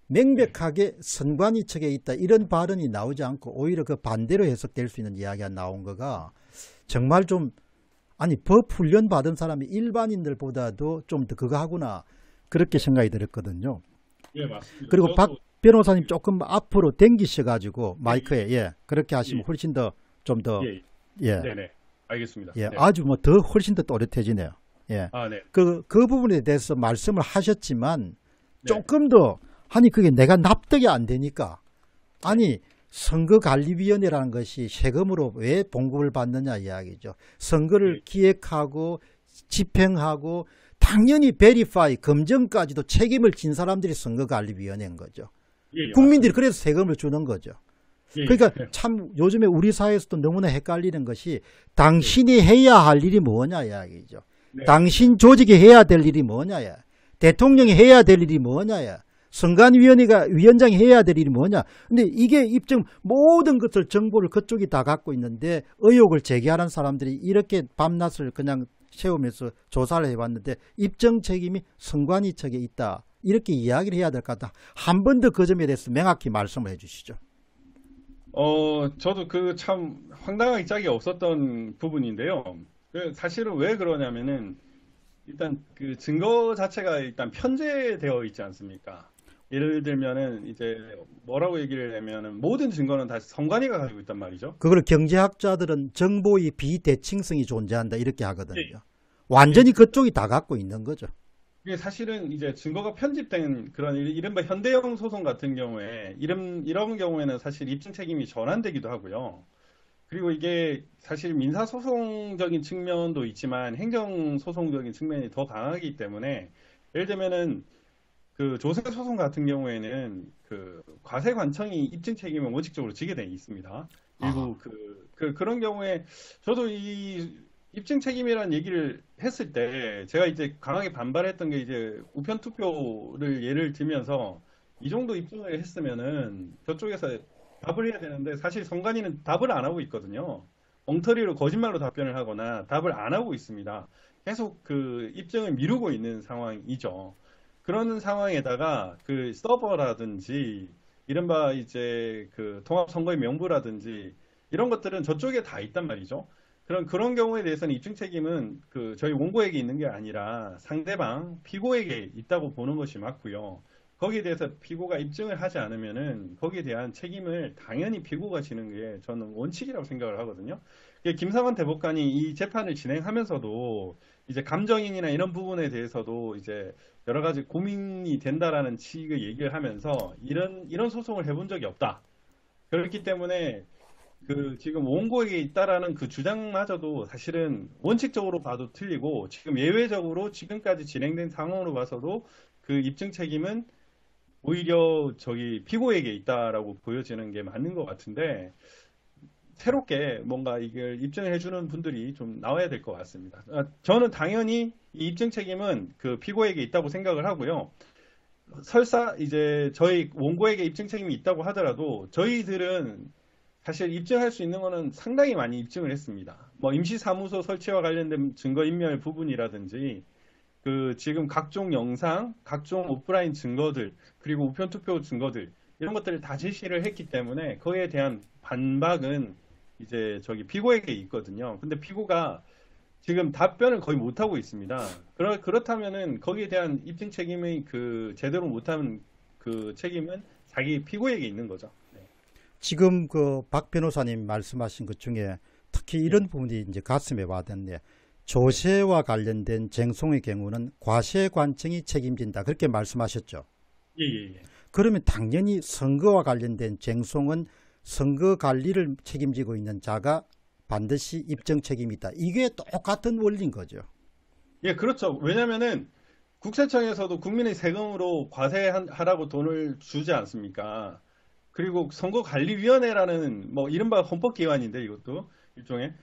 네, 명백하게 선관위 측에 있다 이런 발언이 나오지 않고 오히려 그 반대로 해석될 수 있는 이야기가 나온 거가 정말 좀 아니 법 훈련 받은 사람이 일반인들보다도 좀 더 그거 하구나 그렇게 생각이 들었거든요. 예, 맞습니다. 그리고 박 저도 변호사님 조금 앞으로 당기셔 가지고 예, 마이크에 예 그렇게 하시면 예, 훨씬 더 좀 더 예, 예 네, 네, 알겠습니다. 예 네, 아주 뭐 더 훨씬 더 또렷해지네요. 예. 아, 네, 그 부분에 대해서 말씀을 하셨지만 네, 조금 더 아니 그게 내가 납득이 안 되니까 네, 아니 선거관리위원회라는 것이 세금으로 왜 봉급을 받느냐 이야기죠. 선거를 예, 기획하고 집행하고 당연히 베리파이 검증까지도 책임을 진 사람들이 선거관리위원회인 거죠. 예, 예, 국민들이 맞습니다. 그래서 세금을 주는 거죠. 예, 그러니까 예, 참 요즘에 우리 사회에서도 너무나 헷갈리는 것이 당신이 해야 할 일이 뭐냐 이야기죠. 네, 당신 조직이 해야 될 일이 뭐냐야. 대통령이 해야 될 일이 뭐냐야. 선관위원회가 위원장이 해야 될 일이 뭐냐. 근데 이게 입증 모든 것을 정보를 그쪽이 다 갖고 있는데 의혹을 제기하는 사람들이 이렇게 밤낮을 그냥 세우면서 조사를 해봤는데 입증 책임이 선관위 측에 있다. 이렇게 이야기를 해야 될 것 같다. 한 번 더 그 점에 대해서 명확히 말씀을 해주시죠. 저도 그 참 황당하게 짝이 없었던 부분인데요. 사실은 왜 그러냐면은 일단 그 증거 자체가 일단 편제되어 있지 않습니까? 예를 들면은 이제 뭐라고 얘기를 하면은 모든 증거는 다 선관위가 가지고 있단 말이죠. 그걸 경제학자들은 정보의 비대칭성이 존재한다 이렇게 예, 하거든요. 예. 완전히 그쪽이 다 갖고 있는 거죠. 이게 사실은 이제 증거가 편집된 그런 이른바 현대형 소송 같은 경우에 이런 경우에는 사실 입증 책임이 전환되기도 하고요. 그리고 이게 사실 민사소송적인 측면도 있지만 행정소송적인 측면이 더 강하기 때문에 예를 들면은 그 조세소송 같은 경우에는 그 과세관청이 입증 책임을 원칙적으로 지게 돼 있습니다. 아, 일부 그런 경우에 저도 이 입증 책임이라는 얘기를 했을 때 제가 이제 강하게 반발했던 게 이제 우편 투표를 예를 들면서 이 정도 입증을 했으면은 저쪽에서 답을 해야 되는데 사실 선관위는 답을 안 하고 있거든요. 엉터리로 거짓말로 답변을 하거나 답을 안 하고 있습니다. 계속 그 입증을 미루고 있는 상황이죠. 그러는 상황에다가 그 서버라든지 이른바 이제 그 통합선거의 명부라든지 이런 것들은 저쪽에 다 있단 말이죠. 그런 경우에 대해서는 입증 책임은 그 저희 원고에게 있는 게 아니라 상대방 피고에게 있다고 보는 것이 맞고요. 거기에 대해서 피고가 입증을 하지 않으면은 거기에 대한 책임을 당연히 피고가 지는 게 저는 원칙이라고 생각을 하거든요. 김상환 대법관이 이 재판을 진행하면서도 이제 감정인이나 이런 부분에 대해서도 이제 여러 가지 고민이 된다라는 식의 얘기를 하면서 이런 소송을 해본 적이 없다. 그렇기 때문에 그 지금 원고에게 있다라는 그 주장마저도 사실은 원칙적으로 봐도 틀리고 지금 예외적으로 지금까지 진행된 상황으로 봐서도 그 입증 책임은 오히려 저기 피고에게 있다라고 보여지는 게 맞는 것 같은데 새롭게 뭔가 이걸 입증을 해주는 분들이 좀 나와야 될 것 같습니다. 저는 당연히 이 입증 책임은 그 피고에게 있다고 생각을 하고요. 설사 이제 저희 원고에게 입증 책임이 있다고 하더라도 저희들은 사실 입증할 수 있는 거는 상당히 많이 입증을 했습니다. 뭐 임시사무소 설치와 관련된 증거인멸 부분이라든지 그 지금 각종 영상, 각종 오프라인 증거들, 그리고 우편투표 증거들 이런 것들을 다 제시를 했기 때문에 그에 대한 반박은 이제 저기 피고에게 있거든요. 근데 피고가 지금 답변을 거의 못하고 있습니다. 그렇다면은 거기에 대한 입증 책임이 그 제대로 못하는 그 책임은 자기 피고에게 있는 거죠. 네. 지금 그 박 변호사님 말씀하신 것 중에 특히 예, 이런 부분이 이제 가슴에 와닿네. 네. 조세와 관련된 쟁송의 경우는 과세관청이 책임진다. 그렇게 말씀하셨죠. 예, 예, 예. 그러면 당연히 선거와 관련된 쟁송은 선거 관리를 책임지고 있는 자가 반드시 입증 책임이 있다. 이게 똑같은 원리인 거죠. 예, 그렇죠. 왜냐면은 국세청에서도 국민의 세금으로 과세하라고 돈을 주지 않습니까? 그리고 선거관리위원회라는 뭐 이른바 헌법기관인데 이것도 일종의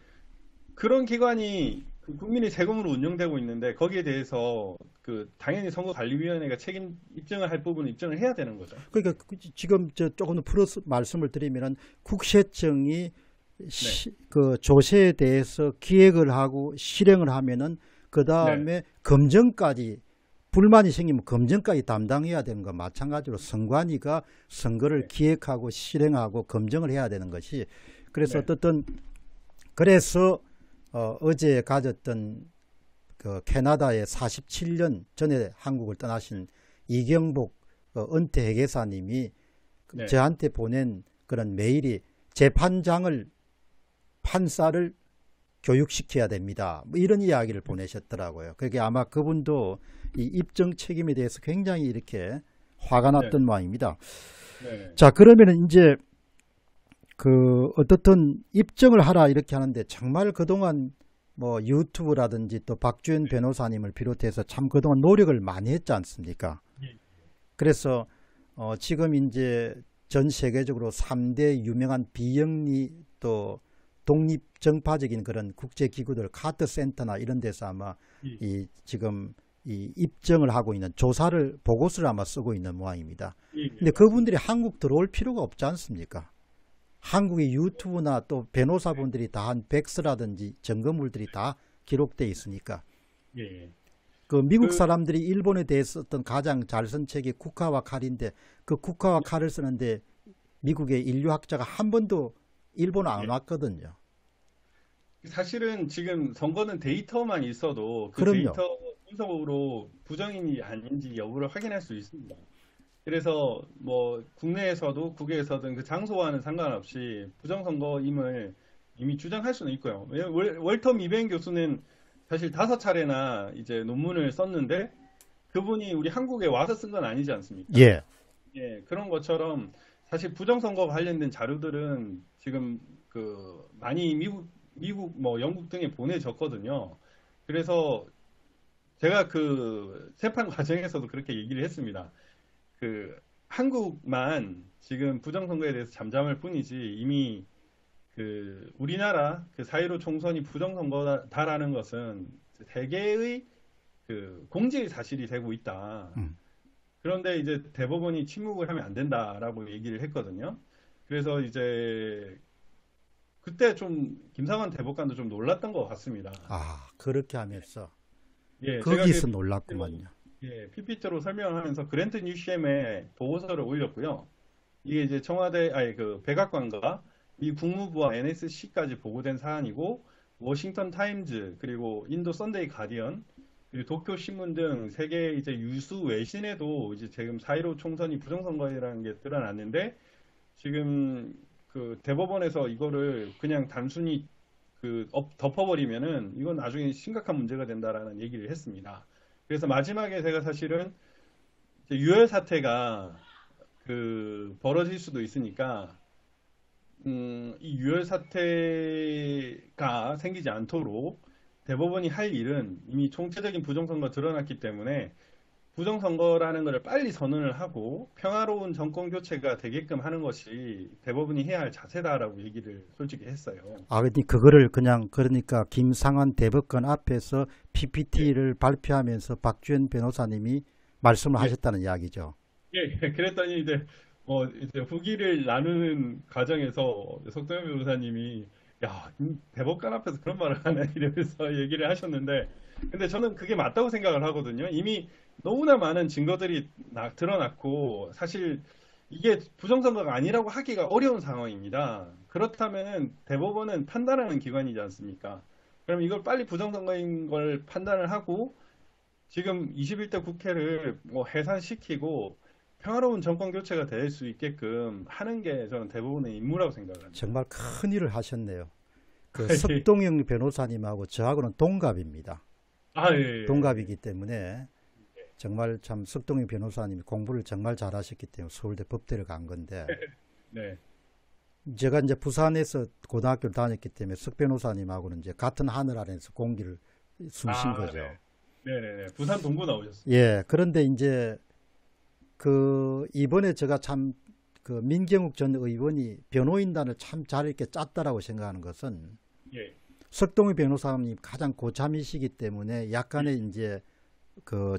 그런 기관이 그 국민의 세금으로 운영되고 있는데 거기에 대해서 그 당연히 선거관리위원회가 책임 입증을 할 부분은 입증을 해야 되는 거죠. 그러니까 지금 조금 더 풀어서 말씀을 드리면은 국세청이 네, 그 조세에 대해서 기획을 하고 실행을 하면은 그 네, 다음에 검증까지 불만이 생기면 검증까지 담당해야 되는 거 마찬가지로 선관위가 선거를 네, 기획하고 실행하고 검증을 해야 되는 것이 그래서 네, 어떻든 그래서 어제 가졌던 그 캐나다의 47년 전에 한국을 떠나신 이경복 은퇴 회계사님이 네, 저한테 보낸 그런 메일이 재판장을 판사를 교육시켜야 됩니다. 뭐 이런 이야기를 보내셨더라고요. 그게 아마 그분도 이 입증 책임에 대해서 굉장히 이렇게 화가 네, 났던 모양입니다. 네, 자, 그러면은 이제 그 어떻든 입증을 하라 이렇게 하는데 정말 그동안 뭐 유튜브라든지 또 박주현 변호사님을 비롯해서 참 그동안 노력을 많이 했지 않습니까? 예, 그래서 지금 이제 전 세계적으로 3대 유명한 비영리 또 독립정파적인 그런 국제기구들 카트센터나 이런 데서 아마 예, 이 지금 이 입증을 하고 있는 조사를 보고서를 아마 쓰고 있는 모양입니다. 예, 예, 근데 맞습니다. 그분들이 한국 들어올 필요가 없지 않습니까? 한국의 유튜브나 또 변호사분들이 다 한 백스라든지 증거물들이 다 기록돼 있으니까 예, 예. 그 미국 그, 사람들이 일본에 대해서 썼던 가장 잘 쓴 책이 국화와 칼인데 그 국화와 칼을 쓰는데 미국의 인류학자가 한 번도 일본 안 예. 왔거든요. 사실은 지금 선거는 데이터만 있어도 그 그럼요. 데이터 분석으로 부정인이 아닌지 여부를 확인할 수 있습니다. 그래서 뭐 국내에서도 국외에서든 그 장소와는 상관없이 부정선거임을 이미 주장할 수는 있고요. 왜냐면 월터 미뱅 교수는 사실 5차례나 이제 논문을 썼는데 그분이 우리 한국에 와서 쓴 건 아니지 않습니까? 예. 예, 그런 것처럼 사실 부정선거 관련된 자료들은 지금 그 많이 미국 뭐 영국 등에 보내졌거든요. 그래서 제가 그 재판 과정에서도 그렇게 얘기를 했습니다. 그 한국만 지금 부정선거에 대해서 잠잠할 뿐이지 이미 그 우리나라 그 4.15 총선이 부정선거다라는 것은 세계의 그 공지 사실이 되고 있다. 음. 그런데 이제 대법원이 침묵을 하면 안 된다라고 얘기를 했거든요. 그래서 이제 그때 좀 김상환 대법관도 좀 놀랐던 것 같습니다. 아, 그렇게 하면서 예, 제가 거기서 놀랐구만요. PPT로 설명을 하면서 그랜트 뉴시엠에 보고서를 올렸고요. 이게 이제 청와대, 아니 그 백악관과 미 국무부와 NSC까지 보고된 사안이고, 워싱턴 타임즈, 그리고 인도 썬데이 가디언, 그리고 도쿄 신문 등 세계 이제 유수 외신에도 이제 지금 4.15 총선이 부정선거라는 게 드러났는데, 지금 그 대법원에서 이거를 그냥 단순히 덮어버리면은 이건 나중에 심각한 문제가 된다라는 얘기를 했습니다. 그래서 마지막에 제가 사실은 이제 유혈 사태가 벌어질 수도 있으니까 이 유혈 사태가 생기지 않도록 대법원이 할 일은 이미 총체적인 부정선거가 드러났기 때문에 부정선거라는 것을 빨리 선언을 하고 평화로운 정권 교체가 되게끔 하는 것이 대법원이 해야 할 자세다라고 얘기를 솔직히 했어요. 아, 근데 그거를 그냥 그러니까 김상환 대법관 앞에서 PPT를 발표하면서 박주현 변호사님이 말씀을 예, 하셨다는 이야기죠. 예, 그랬더니 이제 후기를 나누는 과정에서 석동현 변호사님이 야, 대법관 앞에서 그런 말을 하네 이러면서 얘기를 하셨는데, 근데 저는 그게 맞다고 생각을 하거든요. 이미 너무나 많은 증거들이 드러났고 사실 이게 부정선거가 아니라고 하기가 어려운 상황입니다. 그렇다면 대법원은 판단하는 기관이지 않습니까? 그럼 이걸 빨리 부정선거인 걸 판단을 하고 지금 21대 국회를 뭐 해산시키고 평화로운 정권 교체가 될 수 있게끔 하는 게 저는 대부분의 임무라고 생각합니다. 정말 큰 일을 하셨네요. 그 석동영 변호사님하고 저하고는 동갑입니다. 아, 예, 동갑이기 때문에 정말 참 석동영 변호사님이 공부를 정말 잘하셨기 때문에 서울대 법대를 간 건데, 네. 제가 이제 부산에서 고등학교를 다녔기 때문에 석 변호사님하고는 이제 같은 하늘 아래에서 공기를 숨쉰 아, 거죠. 네. 네네네. 부산 동구 나오셨어요. 예, 그런데 이제 이번에 제가 참 민경욱 전 의원이 변호인단을 참 잘 이렇게 짰다라고 생각하는 것은, 예. 석동희 변호사님 가장 고참이시기 때문에 약간의 이제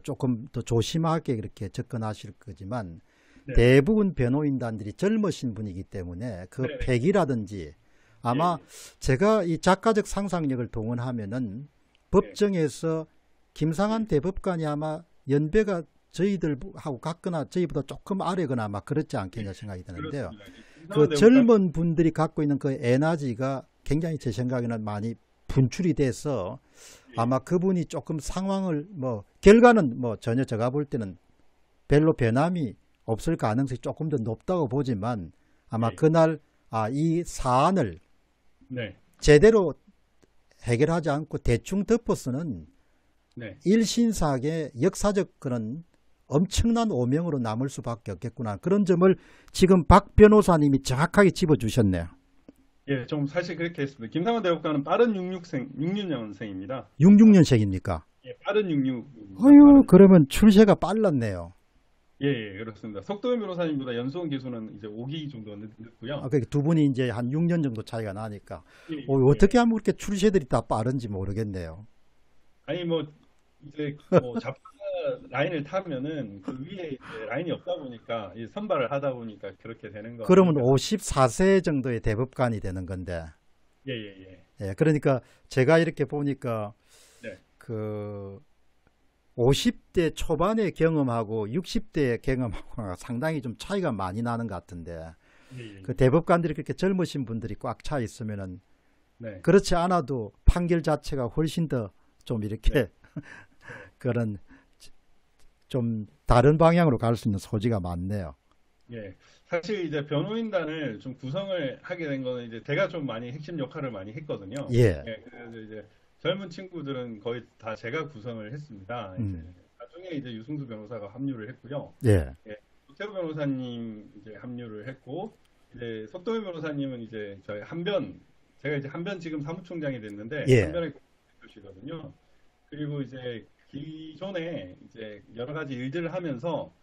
조금 더 조심하게 이렇게 접근하실 거지만, 네. 대부분 변호인단들이 젊으신 분이기 때문에 그 네네. 패기라든지 아마 예. 제가 이 작가적 상상력을 동원하면은 법정에서 김상환 대법관이 아마 연배가 저희들하고 같거나 저희보다 조금 아래거나 아마 그렇지 않겠냐 생각이 드는데요. 그렇습니다. 그 김상환 대법관, 젊은 분들이 갖고 있는 그 에너지가 굉장히 제 생각에는 많이 분출이 돼서 아마 그분이 조금 상황을 결과는 전혀 제가 볼 때는 별로 변함이 없을 가능성이 조금 더 높다고 보지만, 아마 예. 그날 이 사안을 네. 제대로 해결하지 않고 대충 덮어서는 네. 일신사의 역사적 그런 엄청난 오명으로 남을 수밖에 없겠구나. 그런 점을 지금 박 변호사님이 정확하게 짚어주셨네요. 예, 좀 사실 그렇게 했습니다. 김상환 대법관은 빠른 66년생입니다. 66년생입니까? 예, 빠른 66. 어휴, 그러면 출세가 빨랐네요. 예, 예, 그렇습니다. 석도현 변호사님보다 연수원 기수는 이제 5기 정도 늦고요. 그러니까 두 분이 이제 한 6년 정도 차이가 나니까 예, 예. 어떻게 하면 그렇게 출세들이 다 빠른지 모르겠네요. 아니 이제 잡사 라인을 타면은 그 위에 이제 라인이 없다 보니까 이 선발을 하다 보니까 그렇게 되는 거 그러면 아닙니까? 54세 정도의 대법관이 되는 건데, 예, 예, 예. 예, 그러니까 제가 이렇게 보니까 네. 50대 초반의 경험하고 60대의 경험하고 상당히 좀 차이가 많이 나는 것 같은데, 예, 예. 그 대법관들이 그렇게 젊으신 분들이 꽉 차 있으면은 네. 그렇지 않아도 판결 자체가 훨씬 더 좀 이렇게 그런 좀 다른 방향으로 갈 수 있는 소지가 많네요. 예. 사실 이제 변호인단을 좀 구성을 하게 된 거는 이제 제가 좀 많이 핵심 역할을 많이 했거든요. 예. 예, 그래서 이제 젊은 친구들은 거의 다 제가 구성을 했습니다. 이제 나중에 이제 유승수 변호사가 합류를 했고요. 예. 예, 조태우 변호사님 이제 합류를 했고, 이제 석동현 변호사님은 이제 제가 이제 한변 지금 사무총장이 됐는데, 예. 한변의 교시거든요. 그리고 이제 기존에 이제 여러 가지 일들을 하면서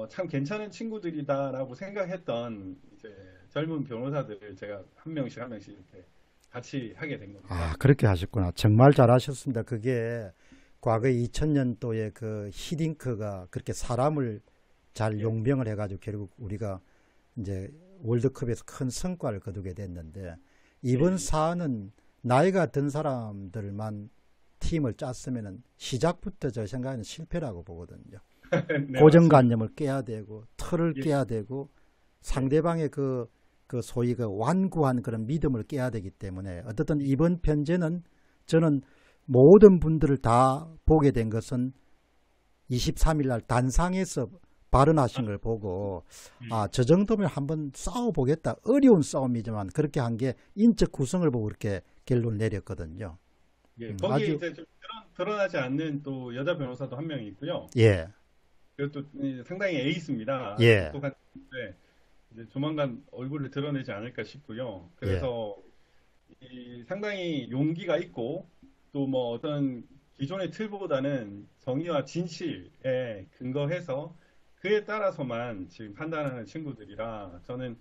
참 괜찮은 친구들이다라고 생각했던 이제 젊은 변호사들을 제가 한 명씩 이렇게 같이 하게 된 겁니다. 아, 그렇게 하셨구나. 정말 잘하셨습니다. 그게 과거 2000년도에 그 히딩크가 그렇게 사람을 잘 용병을 해가지고 결국 우리가 이제 월드컵에서 큰 성과를 거두게 됐는데 이번 사안은 나이가 든 사람들만 팀을 짰으면은 시작부터 저 생각에는 실패라고 보거든요. 네, 맞습니다. 고정관념을 깨야 되고 틀을 예, 깨야 되고 예, 상대방의 그 소위 그 완고한 그런 믿음을 깨야 되기 때문에 어떻든 이번 편제는 저는 모든 분들을 다 보게 된 것은 23일 날 단상에서 발언하신 걸 보고 예, 아, 저 정도면 한번 싸워보겠다. 어려운 싸움이지만 그렇게 한 게 인적 구성을 보고 그렇게 결론을 내렸거든요. 예. 거기에 아주 이제 좀 드러나지 않는 또 여자 변호사도 한 명 있고요. 예, 그것도 상당히 에이스입니다. 아주 예, 똑똑한 친구인데 이제 조만간 얼굴을 드러내지 않을까 싶고요. 예. 그래서 상당히 용기가 있고 또 뭐 어떤 기존의 틀보다는 정의와 진실에 근거해서 그에 따라서만 지금 판단하는 친구들이라 저는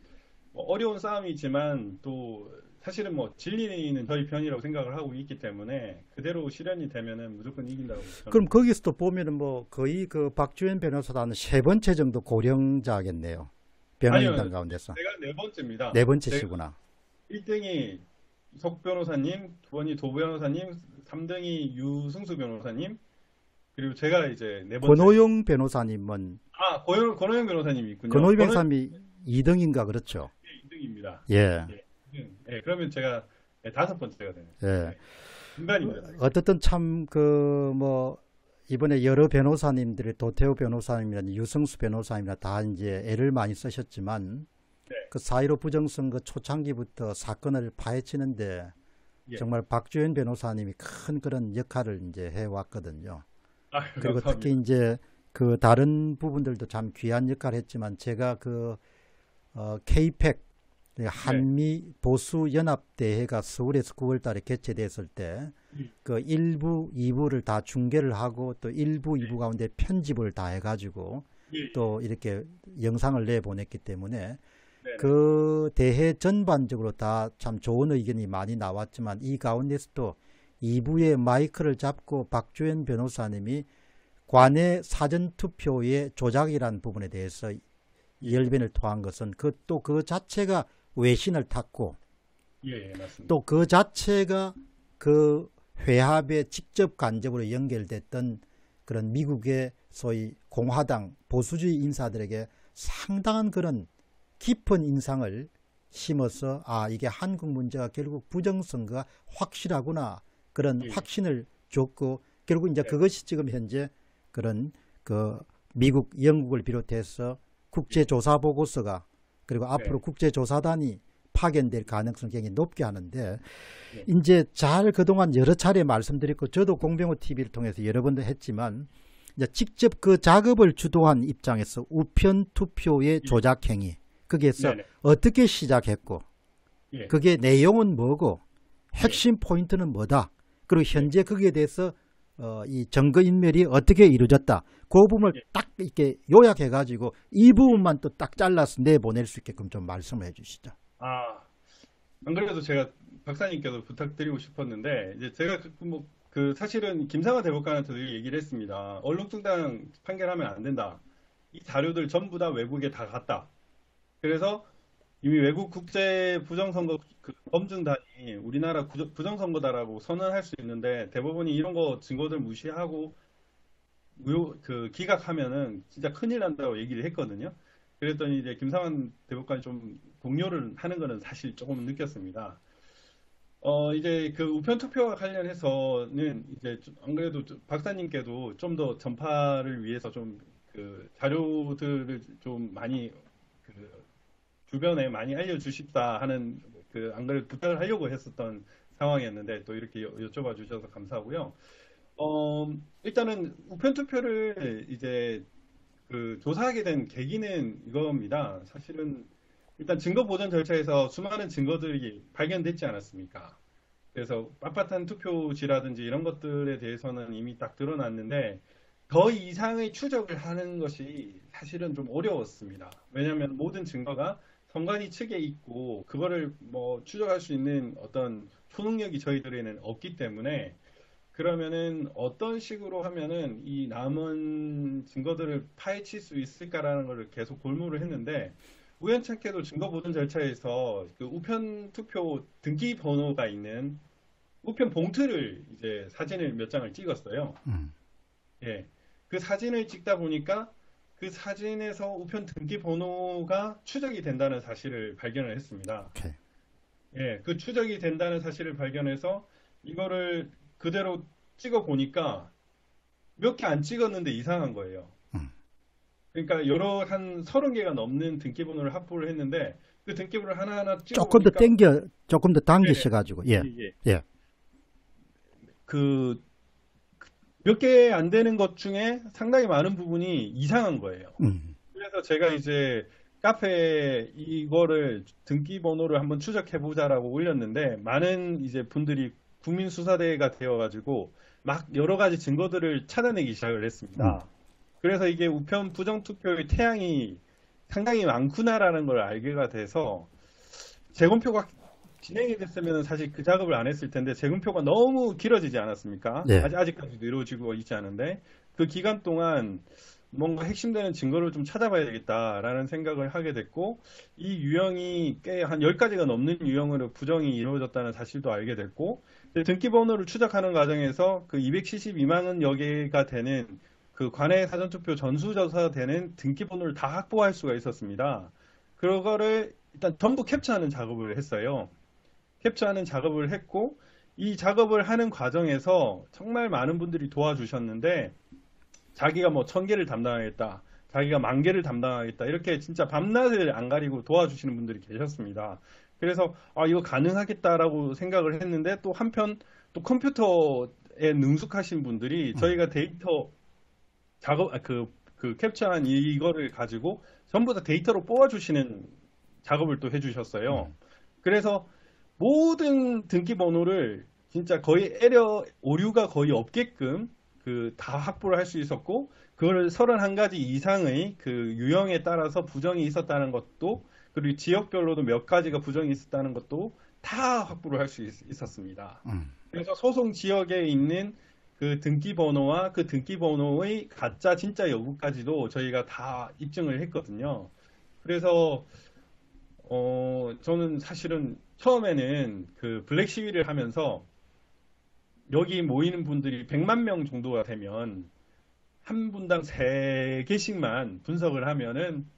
뭐 어려운 싸움이지만 또 사실은 뭐 진리는 저희 편이라고 생각을 하고 있기 때문에 그대로 실현이 되면은 무조건 이긴다고 그럼 저는. 거기서도 보면은 뭐 거의 그 박주현 변호사단은 세 번째 정도 고령자겠네요. 변호인단 아니요, 가운데서. 제가 네 번째입니다. 네 제가 번째시구나. 1등이 석 변호사님, 2번이 도 변호사님, 3등이 유승수 변호사님, 그리고 제가 이제 네 번째. 권오용 변호사님은, 아, 권호영 변호사님이 있군요. 권오용 권호영 변호사님이 2등인가 그렇죠. 2등입니다. 예, 예, 2등. 예, 그러면 제가 다섯 번째가 되는. 예. 예, 중간입니다. 어떻든 참 그 뭐 이번에 여러 변호사님들이 도태우 변호사님이나 유승수 변호사님이나 다 이제 애를 많이 쓰셨지만 네, 그 4.15 부정선거 초창기부터 사건을 파헤치는데 예. 정말 박주현 변호사님이 큰 그런 역할을 이제 해왔거든요. 아, 그리고 특히 감사합니다. 이제 그 다른 부분들도 참 귀한 역할을 했지만 제가 KPEC 네, 한미 보수 연합 대회가 서울에서 9월 달에 개최됐을 때 예, 그 1부, 2부를 다 중계를 하고 또 1부, 네, 2부 가운데 편집을 다 해가지고 예, 예. 또 이렇게 영상을 내보냈기 때문에 네네. 그 대회 전반적으로 다 참 좋은 의견이 많이 나왔지만 이 가운데서도 2부의 마이크를 잡고 박주현 변호사님이 관내 사전투표의 조작이라는 부분에 대해서 예, 열변을 토한 것은 또 그 자체가 외신을 탔고 예, 예, 맞습니다. 또 그 자체가 그 회합에 직접 간접으로 연결됐던 그런 미국의 소위 공화당 보수주의 인사들에게 상당한 그런 깊은 인상을 심어서 아, 이게 한국 문제가 결국 부정선거가 확실하구나 그런 예, 예. 확신을 줬고 결국 이제 네, 그것이 지금 현재 그런 그 미국 영국을 비롯해서 예, 국제조사 보고서가 그리고 네, 앞으로 국제조사단이 파견될 가능성을 굉장히 높게 하는데 네, 이제 잘 그동안 여러 차례 말씀드렸고 저도 공병호 TV를 통해서 여러 번도 했지만 이제 직접 그 작업을 주도한 입장에서 우편 투표의 예, 조작 행위 거기에서 네네, 어떻게 시작했고 예, 그게 내용은 뭐고 예, 핵심 포인트는 뭐다 그리고 예, 현재 거기에 대해서 이 증거인멸이 어떻게 이루어졌다 그 부분을 예. 딱 이렇게 요약해 가지고 이 부분만 또 딱 잘라서 내보낼 수 있게끔 좀 말씀을 해 주시죠. 아, 안 그래도 제가 박사님께도 부탁드리고 싶었는데, 이제 제가 그 사실은 김상화 대법관한테도 얘기를 했습니다. 얼렁뚱땅 판결하면 안 된다. 이 자료들 전부 다 외국에 다 갔다. 그래서 이미 외국 국제 부정선거 그 검증단이 우리나라 부정선거다라고 선언할 수 있는데 대법원이 이런 거 증거들 무시하고 그 기각하면은 진짜 큰일 난다고 얘기를 했거든요. 그랬더니 이제 김상환 대법관이 좀 동료를 하는 거는 사실 조금 느꼈습니다. 이제 그 우편 투표와 관련해서는 이제 안 그래도 박사님께도 좀 더 전파를 위해서 좀 그 자료들을 좀 많이 그 주변에 많이 알려주십사 하는 그 안 그래도 부탁을 하려고 했었던 상황이었는데 또 이렇게 여쭤봐 주셔서 감사하고요. 일단은 우편 투표를 이제 그 조사하게 된 계기는 이겁니다. 사실은 일단 증거 보전 절차에서 수많은 증거들이 발견됐지 않았습니까? 그래서 빳빳한 투표지라든지 이런 것들에 대해서는 이미 딱 드러났는데 더 이상의 추적을 하는 것이 사실은 좀 어려웠습니다. 왜냐하면 모든 증거가 선관위 측에 있고 그거를 뭐 추적할 수 있는 어떤 초능력이 저희들에는 없기 때문에 그러면은 어떤 식으로 하면은 이 남은 증거들을 파헤칠 수 있을까라는 것을 계속 골몰을 했는데 우연찮게도 증거 보존 절차에서 그 우편 투표 등기 번호가 있는 우편 봉투를 이제 사진을 몇 장을 찍었어요. 음, 예. 그 사진을 찍다 보니까 그 사진에서 우편 등기 번호가 추적이 된다는 사실을 발견을 했습니다. 오케이. 예, 그 추적이 된다는 사실을 발견해서 이거를 그대로 찍어 보니까 몇 개 안 찍었는데 이상한 거예요. 음. 그러니까 여러 한 30개가 넘는 등기번호를 확보를 했는데 그 등기번호를 하나하나 찍어 조금 더 보니까 조금 더 네네. 당기셔가지고, 예, 예, 예. 예, 그 몇 개 안 되는 것 중에 상당히 많은 부분이 이상한 거예요. 음, 그래서 제가 이제 카페에 이거를 등기번호를 한번 추적해보자라고 올렸는데 많은 이제 분들이 국민수사대가 되어가지고 막 여러 가지 증거들을 찾아내기 시작을 음, 했습니다. 그래서 이게 우편 부정투표의 태양이 상당히 많구나라는 걸 알게가 돼서 재검표가 진행이 됐으면 사실 그 작업을 안 했을 텐데 재검표가 너무 길어지지 않았습니까? 예, 아직까지도 이루어지고 있지 않은데 그 기간 동안 뭔가 핵심되는 증거를 좀 찾아봐야 되겠다라는 생각을 하게 됐고 이 유형이 꽤 한 10가지가 넘는 유형으로 부정이 이루어졌다는 사실도 알게 됐고 등기번호를 추적하는 과정에서 그 272만여 개가 되는 그 관내 사전투표 전수조사 되는 등기번호를 다 확보할 수가 있었습니다. 그거를 일단 전부 캡처하는 작업을 했어요. 캡처하는 작업을 했고 이 작업을 하는 과정에서 정말 많은 분들이 도와주셨는데 자기가 뭐 1000개를 담당하겠다. 자기가 10,000개를 담당하겠다. 이렇게 진짜 밤낮을 안 가리고 도와주시는 분들이 계셨습니다. 그래서 아, 이거 가능하겠다라고 생각을 했는데 또 한편 또 컴퓨터에 능숙하신 분들이 음, 저희가 데이터 작업, 그 캡처한 이거를 가지고 전부 다 데이터로 뽑아주시는 작업을 또 해주셨어요. 음, 그래서 모든 등기번호를 진짜 거의 에러 오류가 거의 없게끔 그 다 확보를 할 수 있었고 그거를 31가지 이상의 그 유형에 따라서 부정이 있었다는 것도 그리고 지역별로도 몇 가지가 부정이 있었다는 것도 다 확보를 할 수 있었습니다. 음, 그래서 소송 지역에 있는 그 등기번호와 그 등기번호의 가짜 진짜 여부까지도 저희가 다 입증을 했거든요. 그래서 저는 사실은 처음에는 그 블랙 시위를 하면서 여기 모이는 분들이 100만 명 정도가 되면 한 분당 3개씩만 분석을 하면은 음,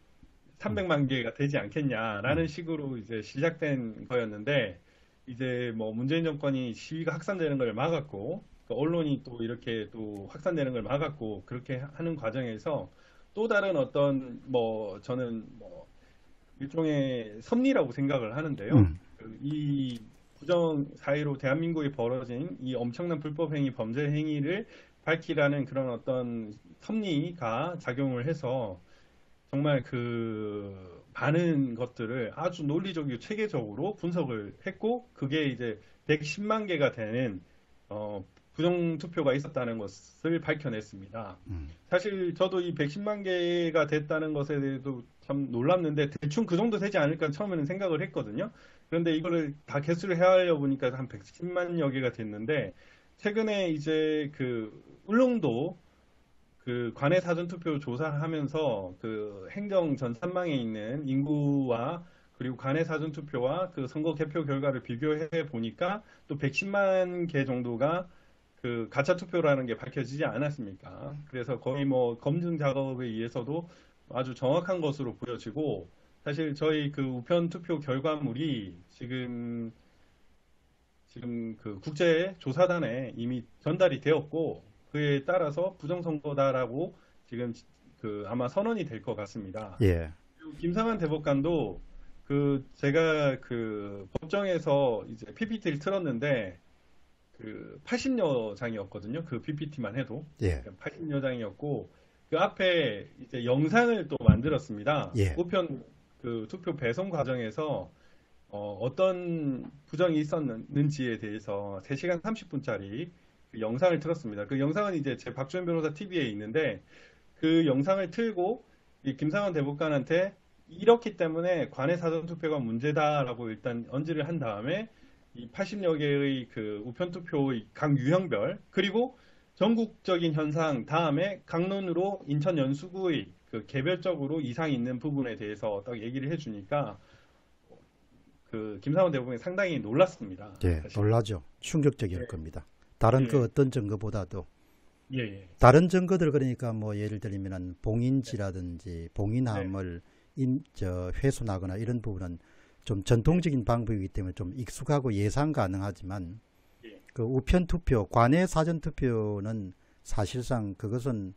300만 개가 되지 않겠냐라는 음, 식으로 이제 시작된 거였는데 이제 뭐 문재인 정권이 시위가 확산되는 걸 막았고 그 언론이 또 이렇게 또 확산되는 걸 막았고 그렇게 하는 과정에서 또 다른 어떤 뭐 저는 뭐 일종의 섭리라고 생각을 하는데요. 음, 이 부정 사회로 대한민국에 벌어진 이 엄청난 불법 행위, 범죄 행위를 밝히라는 그런 어떤 섭리가 작용을 해서 정말 그 많은 것들을 아주 논리적이고 체계적으로 분석을 했고 그게 이제 110만 개가 되는 부정 투표가 있었다는 것을 밝혀냈습니다. 음, 사실 저도 이 110만 개가 됐다는 것에 대해서도 참 놀랐는데 대충 그 정도 되지 않을까 처음에는 생각을 했거든요. 그런데 이거를 다 개수를 헤아려 보니까 한 110만여 개가 됐는데 최근에 이제 그 울릉도 그 관내 사전투표 조사하면서 그 행정 전산망에 있는 인구와 그리고 관내 사전투표와 그 선거 개표 결과를 비교해 보니까 또 110만 개 정도가 그 가짜 투표라는 게 밝혀지지 않았습니까? 그래서 거의 뭐 검증 작업에 의해서도 아주 정확한 것으로 보여지고 사실 저희 그 우편 투표 결과물이 지금 그 국제 조사단에 이미 전달이 되었고 그에 따라서 부정선거다라고 지금 그 아마 선언이 될 것 같습니다. 예, 그리고 김상환 대법관도 그 제가 그 법정에서 이제 PPT를 틀었는데 그 80여 장이었거든요. 그 PPT만 해도 예, 80여 장이었고 그 앞에 이제 영상을 또 만들었습니다. 예, 우편 그 투표 배송 과정에서 떤 부정이 있었는지에 대해서 3시간 30분짜리 영상을 틀었습니다. 그 영상은 이제 제 박주현 변호사 TV에 있는데 그 영상을 틀고 이 김상환 대법관한테 이렇기 때문에 관내 사전투표가 문제다라고 일단 언지를 한 다음에 이 80여 개의 그 우편투표의 각 유형별 그리고 전국적인 현상 다음에 강론으로 인천 연수구의 그 개별적으로 이상이 있는 부분에 대해서 딱 얘기를 해주니까 그 김상원 대법원이 상당히 놀랐습니다. 예, 사실. 놀라죠. 충격적일 예, 겁니다. 다른 그 예, 어떤 증거보다도 예, 예. 다른 증거들 그러니까 뭐 예를 들면은 봉인지라든지 네, 봉인함을 훼손하거나 이런 부분은 좀 전통적인 방법이기 때문에 좀 익숙하고 예상 가능하지만 예, 그 우편 투표, 관내 사전 투표는 사실상 그것은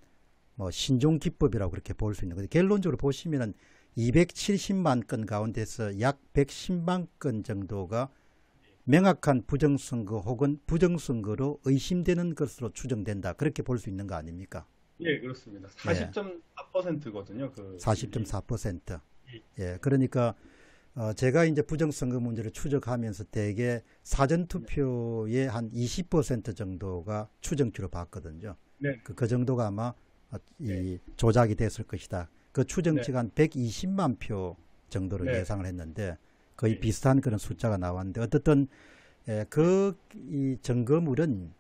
뭐 신종 기법이라고 그렇게 볼 수 있는 거죠. 결론적으로 보시면은 270만 건 가운데서 약 110만 건 정도가 명확한 부정선거 혹은 부정선거로 의심되는 것으로 추정된다. 그렇게 볼 수 있는 거 아닙니까? 예, 그렇습니다. 예, 40.4%거든요. 그 이게 40.4%. 예, 예, 그러니까 제가 이제 부정선거 문제를 추적하면서 대개 사전투표의 한 20% 정도가 추정치로 봤거든요. 네, 그 정도가 아마 네, 이 조작이 됐을 것이다. 그 네, 추정치가 한 120만 표 정도로 네, 예상을 했는데 거의 예, 비슷한 그런 숫자가 나왔는데 어떻든 이 증거물은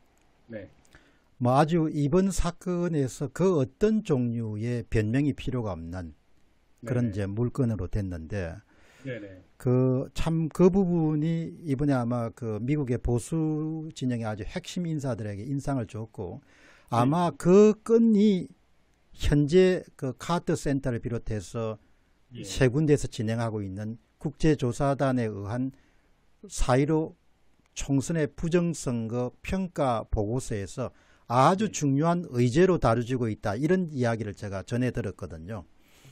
네, 뭐 아주 이번 사건에서 그 어떤 종류의 변명이 필요가 없는 네, 그런 네, 이제 물건으로 됐는데 네, 네, 그 부분이 이번에 아마 그 미국의 보수 진영의 아주 핵심 인사들에게 인상을 줬고 예, 아마 그 건이 현재 그 카터 센터를 비롯해서 예, 세 군데에서 진행하고 있는 국제조사단에 의한 4.15 총선의 부정선거 평가 보고서에서 아주 예, 중요한 의제로 다뤄지고 있다. 이런 이야기를 제가 전해 들었거든요.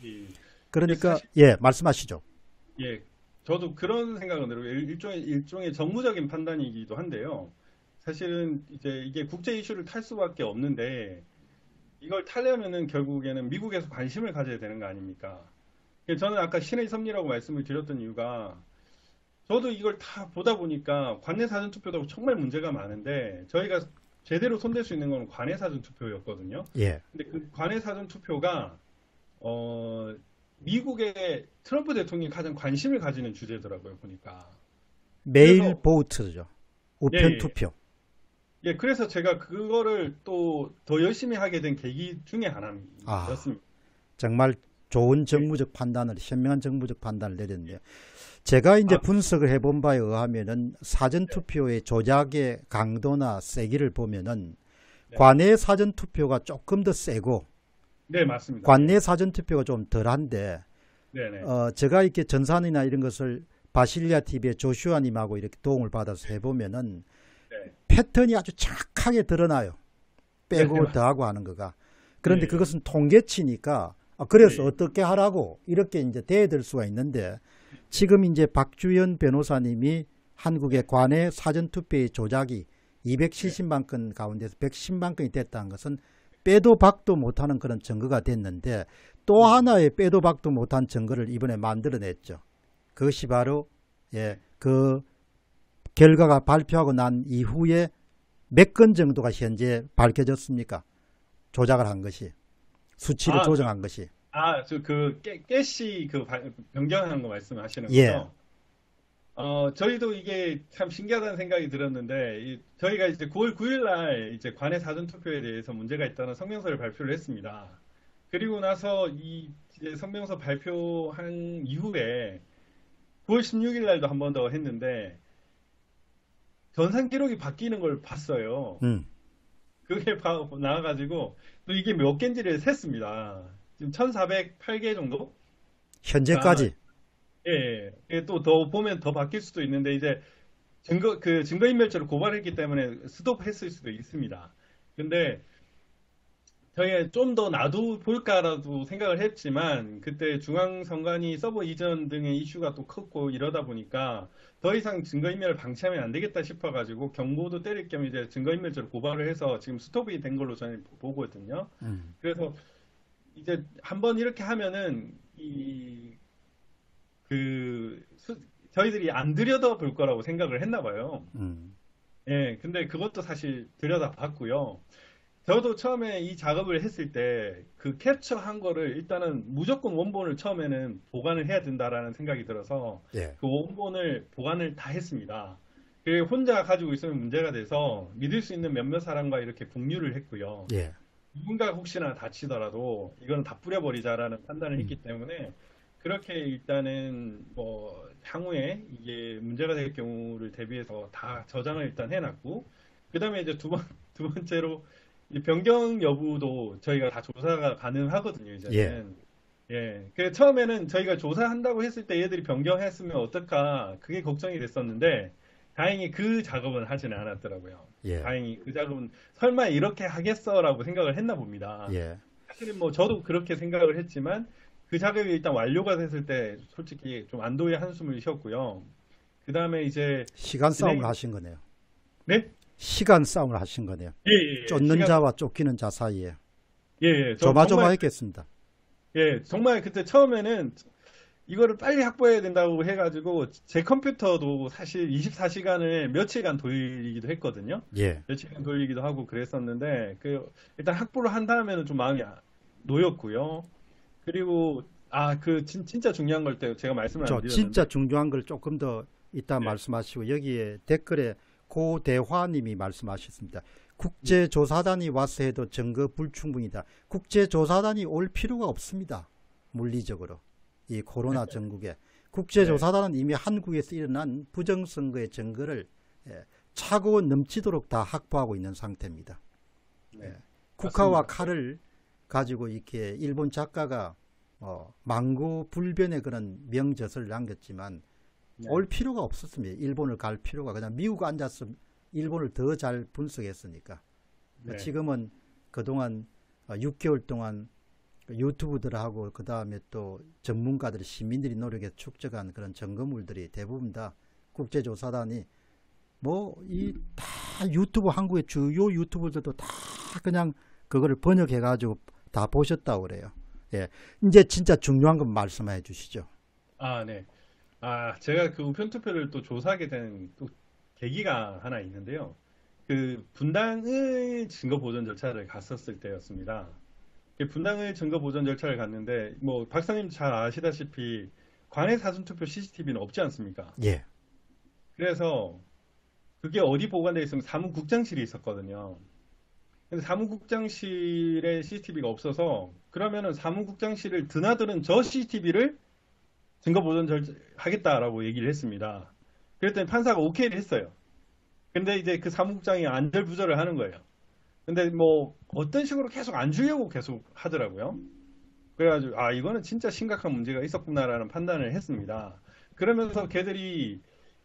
예. 그래서 그러니까 사실 예, 말씀하시죠. 예, 저도 그런 생각은 들어요. 일종의 정무적인 판단이기도 한데요. 사실은 이제 이게 국제 이슈를 탈 수밖에 없는데 이걸 타려면은 결국에는 미국에서 관심을 가져야 되는 거 아닙니까? 저는 아까 신의 섭리라고 말씀을 드렸던 이유가 저도 이걸 다 보다 보니까 관내 사전 투표도 정말 문제가 많은데 저희가 제대로 손댈 수 있는 건 관내 사전 투표였거든요. 예. 근데 그 관내 사전 투표가 어, 미국의 트럼프 대통령이 가장 관심을 가지는 주제더라고요, 보니까. 메일 그래서, 보트죠. 예, 우편 예, 투표. 예, 그래서 제가 그거를 또 더 열심히 하게 된 계기 중에 아, 하나였습니다. 정말 좋은 예, 정무적 판단을, 현명한 정무적 판단을 내렸네요. 제가 이제 아, 분석을 해본 바에 의하면은 사전투표의 조작의 강도나 세기를 보면은 네, 관내 사전투표가 조금 더 세고 네, 맞습니다. 관내 예, 사전투표가 좀 덜한데 네, 네, 제가 이렇게 전산이나 이런 것을 바실리아 TV의 조슈아님하고 이렇게 도움을 받아서 해보면은 네, 패턴이 아주 착하게 드러나요. 네, 빼고 더하고 하는 거가. 그런데 예, 그것은 통계치니까 그래서 예, 어떻게 하라고 이렇게 이제 대들 수가 있는데 지금 이제 박주현 변호사님이 한국의 네, 관내 사전투표의 조작이 네, 270만 건 가운데서 110만 건이 됐다는 것은 빼도 박도 못하는 그런 증거가 됐는데 또 예, 하나의 빼도 박도 못한 증거를 이번에 만들어냈죠. 그것이 바로 예, 그 결과가 발표하고 난 이후에 몇 건 정도가 현재 밝혀졌습니까? 조작을 한 것이 수치를 아, 조정한 것이 깨씨 변경하는 거 말씀하시는 예, 거죠? 저희도 이게 참 신기하다는 생각이 들었는데, 저희가 이제 9월 9일 날 이제 관내 사전투표에 대해서 문제가 있다는 성명서를 발표를 했습니다. 그리고 나서 이 이제 성명서 발표한 이후에 9월 16일 날도 한 번 더 했는데, 전산 기록이 바뀌는 걸 봤어요. 음, 그게 나와가지고, 또 이게 몇 개인지를 셌습니다. 지금 1408개 정도가 현재까지 예, 또 더 보면 더 바뀔 수도 있는데 이제 증거인멸죄로 고발했기 때문에 스톱했을 수도 있습니다. 근데 저희가 좀 더 놔두 볼까라도 생각을 했지만 그때 중앙선관위 서버 이전 등의 이슈가 또 컸고 이러다 보니까 더 이상 증거인멸을 방치하면 안 되겠다 싶어가지고 경보도 때릴 겸 이제 증거인멸죄로 고발을 해서 지금 스톱이 된 걸로 저는 보거든요. 음, 그래서 이제 한번 이렇게 하면은 그 저희들이 안 들여다 볼 거라고 생각을 했나 봐요. 음, 예, 근데 그것도 사실 들여다 봤고요. 저도 처음에 이 작업을 했을 때 그 캡처한 거를 일단은 무조건 원본을 처음에는 보관을 해야 된다라는 생각이 들어서 예, 그 원본을 보관을 다 했습니다. 그리고 혼자 가지고 있으면 문제가 돼서 믿을 수 있는 몇몇 사람과 이렇게 공유를 했고요. 예, 누군가 혹시나 다치더라도 이거는 다 뿌려버리자라는 판단을 음, 했기 때문에 그렇게 일단은 뭐 향후에 이게 문제가 될 경우를 대비해서 다 저장을 일단 해놨고 그다음에 이제 두 번째로 이 변경 여부도 저희가 다 조사가 가능하거든요, 예, 이제는. 예. 그 처음에는 저희가 조사한다고 했을 때 얘들이 변경했으면 어떨까 그게 걱정이 됐었는데 다행히 그 작업은 하지는 않았더라고요. 예, 다행히 그 작업은 설마 이렇게 하겠어라고 생각을 했나 봅니다. 예. 사실은 뭐 저도 그렇게 생각을 했지만 그 작업이 일단 완료가 됐을 때 솔직히 좀 안도의 한숨을 쉬었고요. 그 다음에 이제 시간 진행, 싸움을 하신 거네요. 네? 시간 싸움을 하신 거네요. 예, 예, 예. 쫓는 자와 쫓기는 자 사이에 예, 예. 정말, 조마조마했겠습니다. 예, 정말 그때 처음에는 이거를 빨리 확보해야 된다고 해가지고 제 컴퓨터도 사실 24시간을 며칠간 돌리기도 했거든요. 예. 며칠간 돌리기도 하고 그랬었는데 그 일단 확보를 한 다음에는 좀 마음이 놓였고요. 그리고 진짜 중요한 걸 때 제가 말씀을 안 저 드렸는데 진짜 중요한 걸 조금 더 이따 네, 말씀하시고 여기에 댓글에 고대화님이 말씀하셨습니다. 국제조사단이 와서 해도 증거 불충분이다. 국제조사단이 올 필요가 없습니다. 물리적으로. 이 코로나 전국에. 네, 국제조사단은 이미 한국에서 일어난 부정선거의 증거를 차고 넘치도록 다 확보하고 있는 상태입니다. 네, 국화와 맞습니다. 칼을 가지고 이렇게 일본 작가가 망고불변의 그런 명저서를 남겼지만 네, 올 필요가 없었습니다. 일본을 갈 필요가 그냥 미국 앉아서 일본을 더 잘 분석했으니까. 네, 지금은 그동안 6개월 동안 유튜브들하고 그 다음에 또 전문가들이 시민들이 노력해 축적한 그런 증거물들이 대부분 다 국제조사단이 뭐 이 다 유튜브 한국의 주요 유튜브들도 다 그냥 그거를 번역해 가지고 다 보셨다고 그래요. 예. 이제 진짜 중요한 건 말씀해 주시죠. 네. 제가 그 우편 투표를 또 조사하게 된 또 계기가 하나 있는데요. 그 분당의 증거 보전 절차를 갔었을 때였습니다. 그 분당의 증거 보전 절차를 갔는데 뭐 박사님 잘 아시다시피 관내 사전 투표 CCTV는 없지 않습니까? 예. 그래서 그게 어디 보관되어 있으면 사무국장실이 있었거든요. 근데 사무국장실에 CCTV가 없어서 그러면은 사무국장실을 드나드는 저 CCTV를 증거 보전 하겠다라고 얘기를 했습니다. 그랬더니 판사가 오케이를 했어요. 근데 이제 그 사무국장이 안절부절을 하는 거예요. 근데 뭐 어떤 식으로 계속 안 주려고 계속 하더라고요. 그래가지고 이거는 진짜 심각한 문제가 있었구나라는 판단을 했습니다. 그러면서 걔들이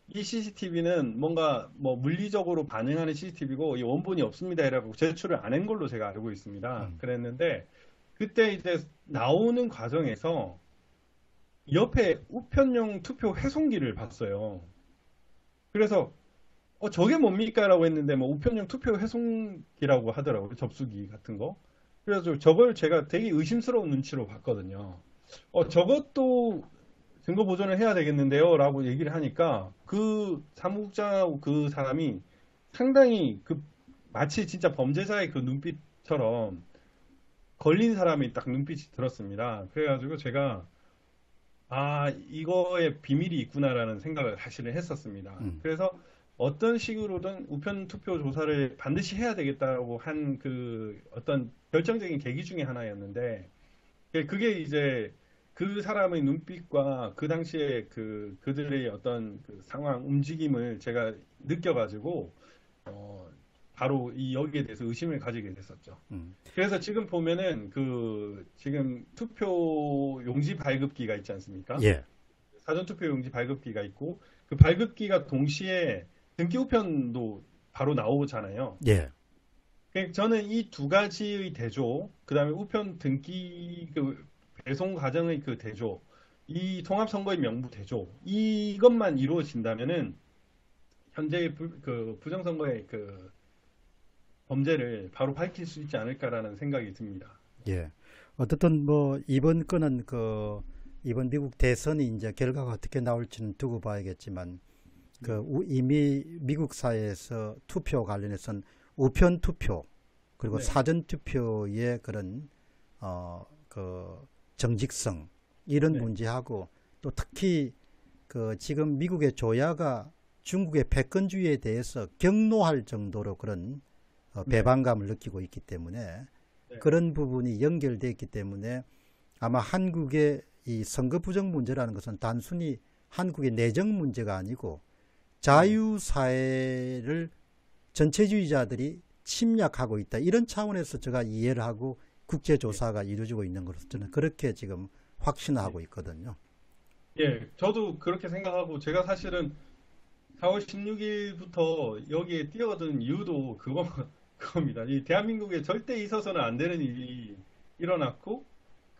이 CCTV는 뭔가 뭐 물리적으로 반응하는 CCTV고 이 원본이 없습니다라고 제출을 안 한 걸로 제가 알고 있습니다. 음. 그랬는데 그때 이제 나오는 과정에서 옆에 우편용 투표 회송기를 봤어요. 그래서 저게 뭡니까? 라고 했는데 뭐 우편용 투표 회송기라고 하더라고요. 접수기 같은 거. 그래서 저걸 제가 되게 의심스러운 눈치로 봤거든요. 저것도 증거 보존을 해야 되겠는데요. 라고 얘기를 하니까 그 사무국장하고 그 사람이 상당히 마치 진짜 범죄자의 그 눈빛처럼 걸린 사람이 딱 눈빛이 들었습니다. 그래가지고 제가 이거에 비밀이 있구나라는 생각을 사실은 했었습니다. 음. 그래서 어떤 식으로든 우편 투표 조사를 반드시 해야 되겠다고 한 그 어떤 결정적인 계기 중에 하나였는데, 그게 이제 그 사람의 눈빛과 그 당시에 그들의 어떤 그 상황, 움직임을 제가 느껴가지고, 바로 여기에 대해서 의심을 가지게 됐었죠. 음. 그래서 지금 보면은 지금 투표 용지 발급기가 있지 않습니까? 예. 사전투표 용지 발급기가 있고 그 발급기가 동시에 등기 우편도 바로 나오잖아요. 예. 저는 이 두 가지의 대조, 그다음에 우편 등기 배송 과정의 그 대조, 이 통합선거의 명부 대조, 이것만 이루어진다면은 현재의 부정선거의 범죄를 바로 밝힐 수 있지 않을까라는 생각이 듭니다. 예. 어떻든 뭐 이번 건은 이번 미국 대선이 이제 결과가 어떻게 나올지는 두고 봐야겠지만 이미 미국 사회에서 투표 관련해서는 우편 투표 그리고 네, 사전 투표의 그런 그 정직성 이런 네, 문제하고 또 특히 지금 미국의 조야가 중국의 패권주의에 대해서 경노할 정도로 그런 네, 배반감을 느끼고 있기 때문에 네. 그런 부분이 연결되어 있기 때문에 아마 한국의 이 선거 부정 문제라는 것은 단순히 한국의 내정 문제가 아니고 네. 자유사회를 전체주의자들이 침략하고 있다. 이런 차원에서 제가 이해를 하고 예. 국제조사가 이루어지고 있는 것으로 저는 그렇게 지금 예. 확신하고 있거든요. 예. 저도 그렇게 생각하고 제가 사실은 4월 16일부터 여기에 뛰어든 이유도 그겁니다. 이 대한민국에 절대 있어서는 안 되는 일이 일어났고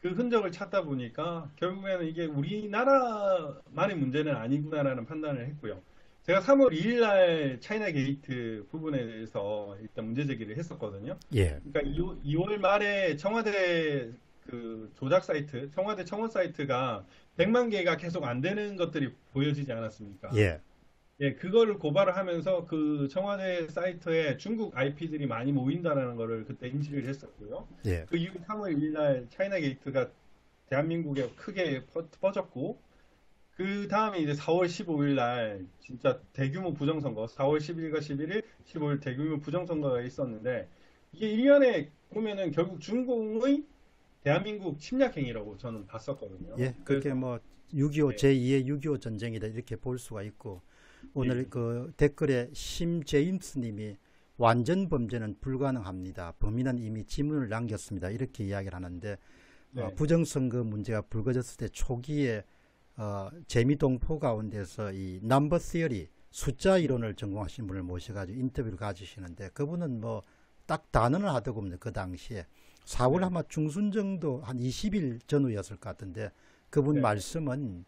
그 흔적을 찾다 보니까 결국에는 이게 우리나라만의 문제는 아니구나라는 판단을 했고요. 제가 3월 2일 날 차이나 게이트 부분에 대해서 일단 문제 제기를 했었거든요. 예, 그러니까 2월 말에 청와대 그 조작 사이트, 청와대 청원 사이트가 100만 개가 계속 안 되는 것들이 보여지지 않았습니까? 예, 예, 그거를 고발을 하면서 그 청와대 사이트에 중국 IP들이 많이 모인다라는 거를 그때 인지를 했었고요. 예, 그 이후 3월 1일 날 차이나 게이트가 대한민국에 크게 퍼졌고, 그 다음에 이제 4월 15일 날 진짜 대규모 부정선거, 4월 10일과 11일, 15일 대규모 부정선거가 있었는데, 이게 일련에 보면은 결국 중공의 대한민국 침략 행위라고 저는 봤었거든요. 예. 그게 그래서, 뭐 6.25 예, 제2의 6.25 전쟁이다 이렇게 볼 수가 있고 오늘 예, 그 댓글에 심제임스님이 완전 범죄는 불가능합니다. 범인은 이미 지문을 남겼습니다. 이렇게 이야기를 하는데 네, 부정선거 문제가 불거졌을 때 초기에 재미동포 가운데서 이 넘버 시어리 숫자 이론을 전공하신 분을 모셔가지고 인터뷰를 가지시는데 그분은 뭐 딱 단언을 하더군요. 그 당시에 4월 네, 아마 중순 정도 한 20일 전후였을 것 같은데 그분 네, 말씀은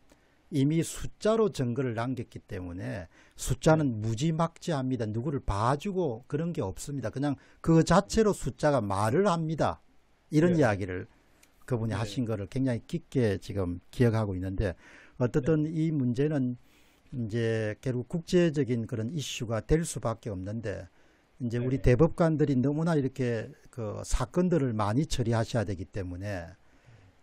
이미 숫자로 증거를 남겼기 때문에 네, 숫자는 무지막지합니다. 누구를 봐주고 그런 게 없습니다. 그냥 그 자체로 숫자가 말을 합니다. 이런 네, 네, 이야기를 그분이 네, 하신 거를 굉장히 깊게 지금 기억하고 있는데 네, 어떻든 이 문제는 이제 결국 국제적인 그런 이슈가 될 수밖에 없는데 이제 우리 네, 대법관들이 너무나 이렇게 그 사건들을 많이 처리하셔야 되기 때문에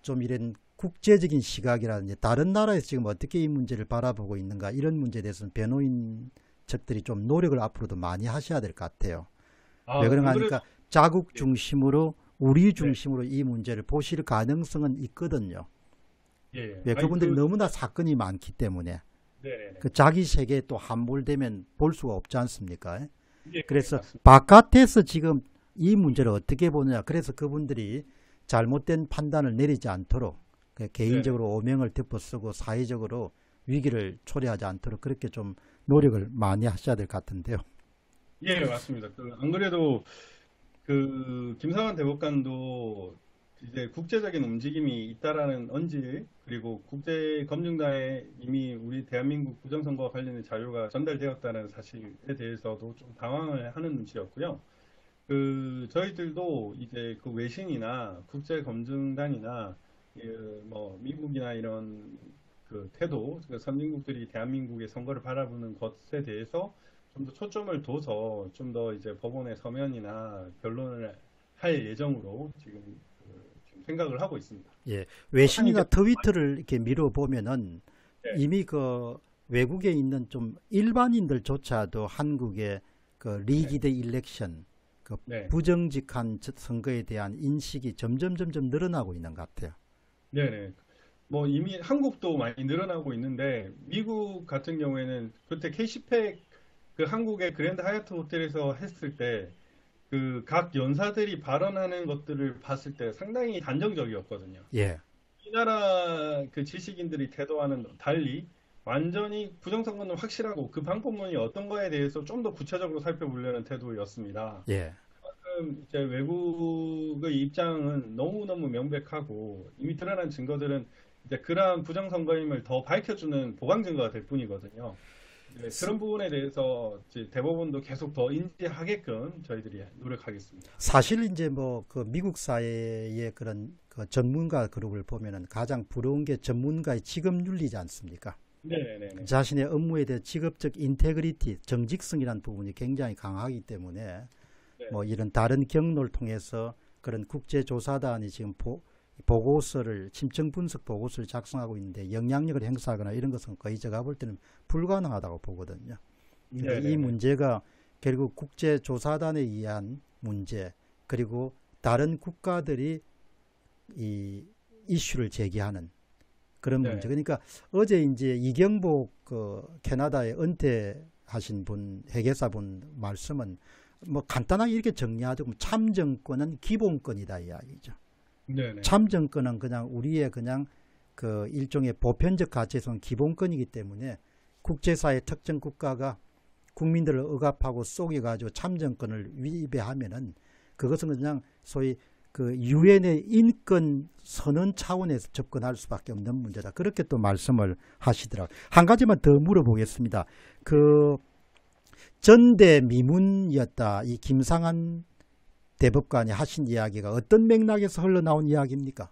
좀 이런 국제적인 시각이라든지 다른 나라에서 지금 어떻게 이 문제를 바라보고 있는가 이런 문제에 대해서는 변호인 측들이 좀 노력을 앞으로도 많이 하셔야 될 것 같아요. 왜 아, 그런가 안 그래도, 하니까 자국 예, 중심으로 우리 네, 중심으로 이 문제를 보실 가능성은 있거든요. 예, 왜 아니, 그분들이 너무나 사건이 많기 때문에 네네네. 그 자기 세계에 또 함몰되면 볼 수가 없지 않습니까? 예, 그래서 맞습니다. 바깥에서 지금 이 문제를 어떻게 보느냐. 그래서 그분들이 잘못된 판단을 내리지 않도록 네네. 개인적으로 오명을 덮어쓰고 사회적으로 위기를 초래하지 않도록 그렇게 좀 노력을 많이 하셔야 될 것 같은데요. 예, 맞습니다. 안 그래도 김상환 대법관도 이제 국제적인 움직임이 있다라는 언질, 그리고 국제검증단에 이미 우리 대한민국 부정선거와 관련된 자료가 전달되었다는 사실에 대해서도 좀 당황을 하는 눈치였고요. 저희들도 이제 그 외신이나 국제검증단이나, 뭐, 미국이나 이런 그 태도, 그 선진국들이 대한민국의 선거를 바라보는 것에 대해서 좀 더 초점을 둬서 좀 더 이제 법원의 서면이나 변론을 할 예정으로 지금 생각을 하고 있습니다. 예, 하니까, 외신이나 트위터를 이렇게 밀어보면은 네, 이미 그 외국에 있는 좀 일반인들조차도 한국의 그 네, 리기드 일렉션, 그 네, 부정직한 선거에 대한 인식이 점점 늘어나고 있는 것 같아요. 네, 네. 뭐 이미 한국도 많이 늘어나고 있는데 미국 같은 경우에는 그때 K시팩 그 한국의 그랜드 하얏트 호텔에서 했을 때 그 각 연사들이 발언하는 것들을 봤을 때 상당히 단정적이었거든요. 예, 이 나라 그 지식인들이 태도와는 달리 완전히 부정선거는 확실하고 그 방법론이 어떤 거에 대해서 좀 더 구체적으로 살펴보려는 태도였습니다. 예. 이제 외국의 입장은 너무너무 명백하고 이미 드러난 증거들은 이제 그러한 부정선거임을 더 밝혀주는 보강 증거가 될 뿐이거든요. 네, 그런 부분에 대해서 이제 대법원도 계속 더 인지하게끔 저희들이 노력하겠습니다. 사실 이제 뭐 그 미국 사회의 그런 그 전문가 그룹을 보면은 가장 부러운 게 전문가의 직업 윤리지 않습니까? 네네네. 자신의 업무에 대해 직업적 인테그리티, 정직성이라는 부분이 굉장히 강하기 때문에 네. 뭐 이런 다른 경로를 통해서 그런 국제조사단이 지금 보고서를 심층 분석 보고서를 작성하고 있는데 영향력을 행사하거나 이런 것은 거의 제가 볼 때는 불가능하다고 보거든요. 그러니까 이 네네네. 문제가 결국 국제조사단에 의한 문제 그리고 다른 국가들이 이 이슈를 제기하는 그런 네. 문제. 그러니까 어제 이제 이경복 그 캐나다에 은퇴하신 분 회계사분 말씀은 뭐 간단하게 이렇게 정리하자면 참정권은 기본권이다 이야기죠. 네네. 참정권은 그냥 우리의 그냥 그 일종의 보편적 가치에서는 기본권이기 때문에 국제사회 특정 국가가 국민들을 억압하고 속여가지고 참정권을 위배하면은 그것은 그냥 소위 그 유엔의 인권 선언 차원에서 접근할 수밖에 없는 문제다. 그렇게 또 말씀을 하시더라고요. 한 가지만 더 물어보겠습니다. 그 전대미문이었다. 이 김상한 대법관이 하신 이야기가 어떤 맥락에서 흘러나온 이야기입니까?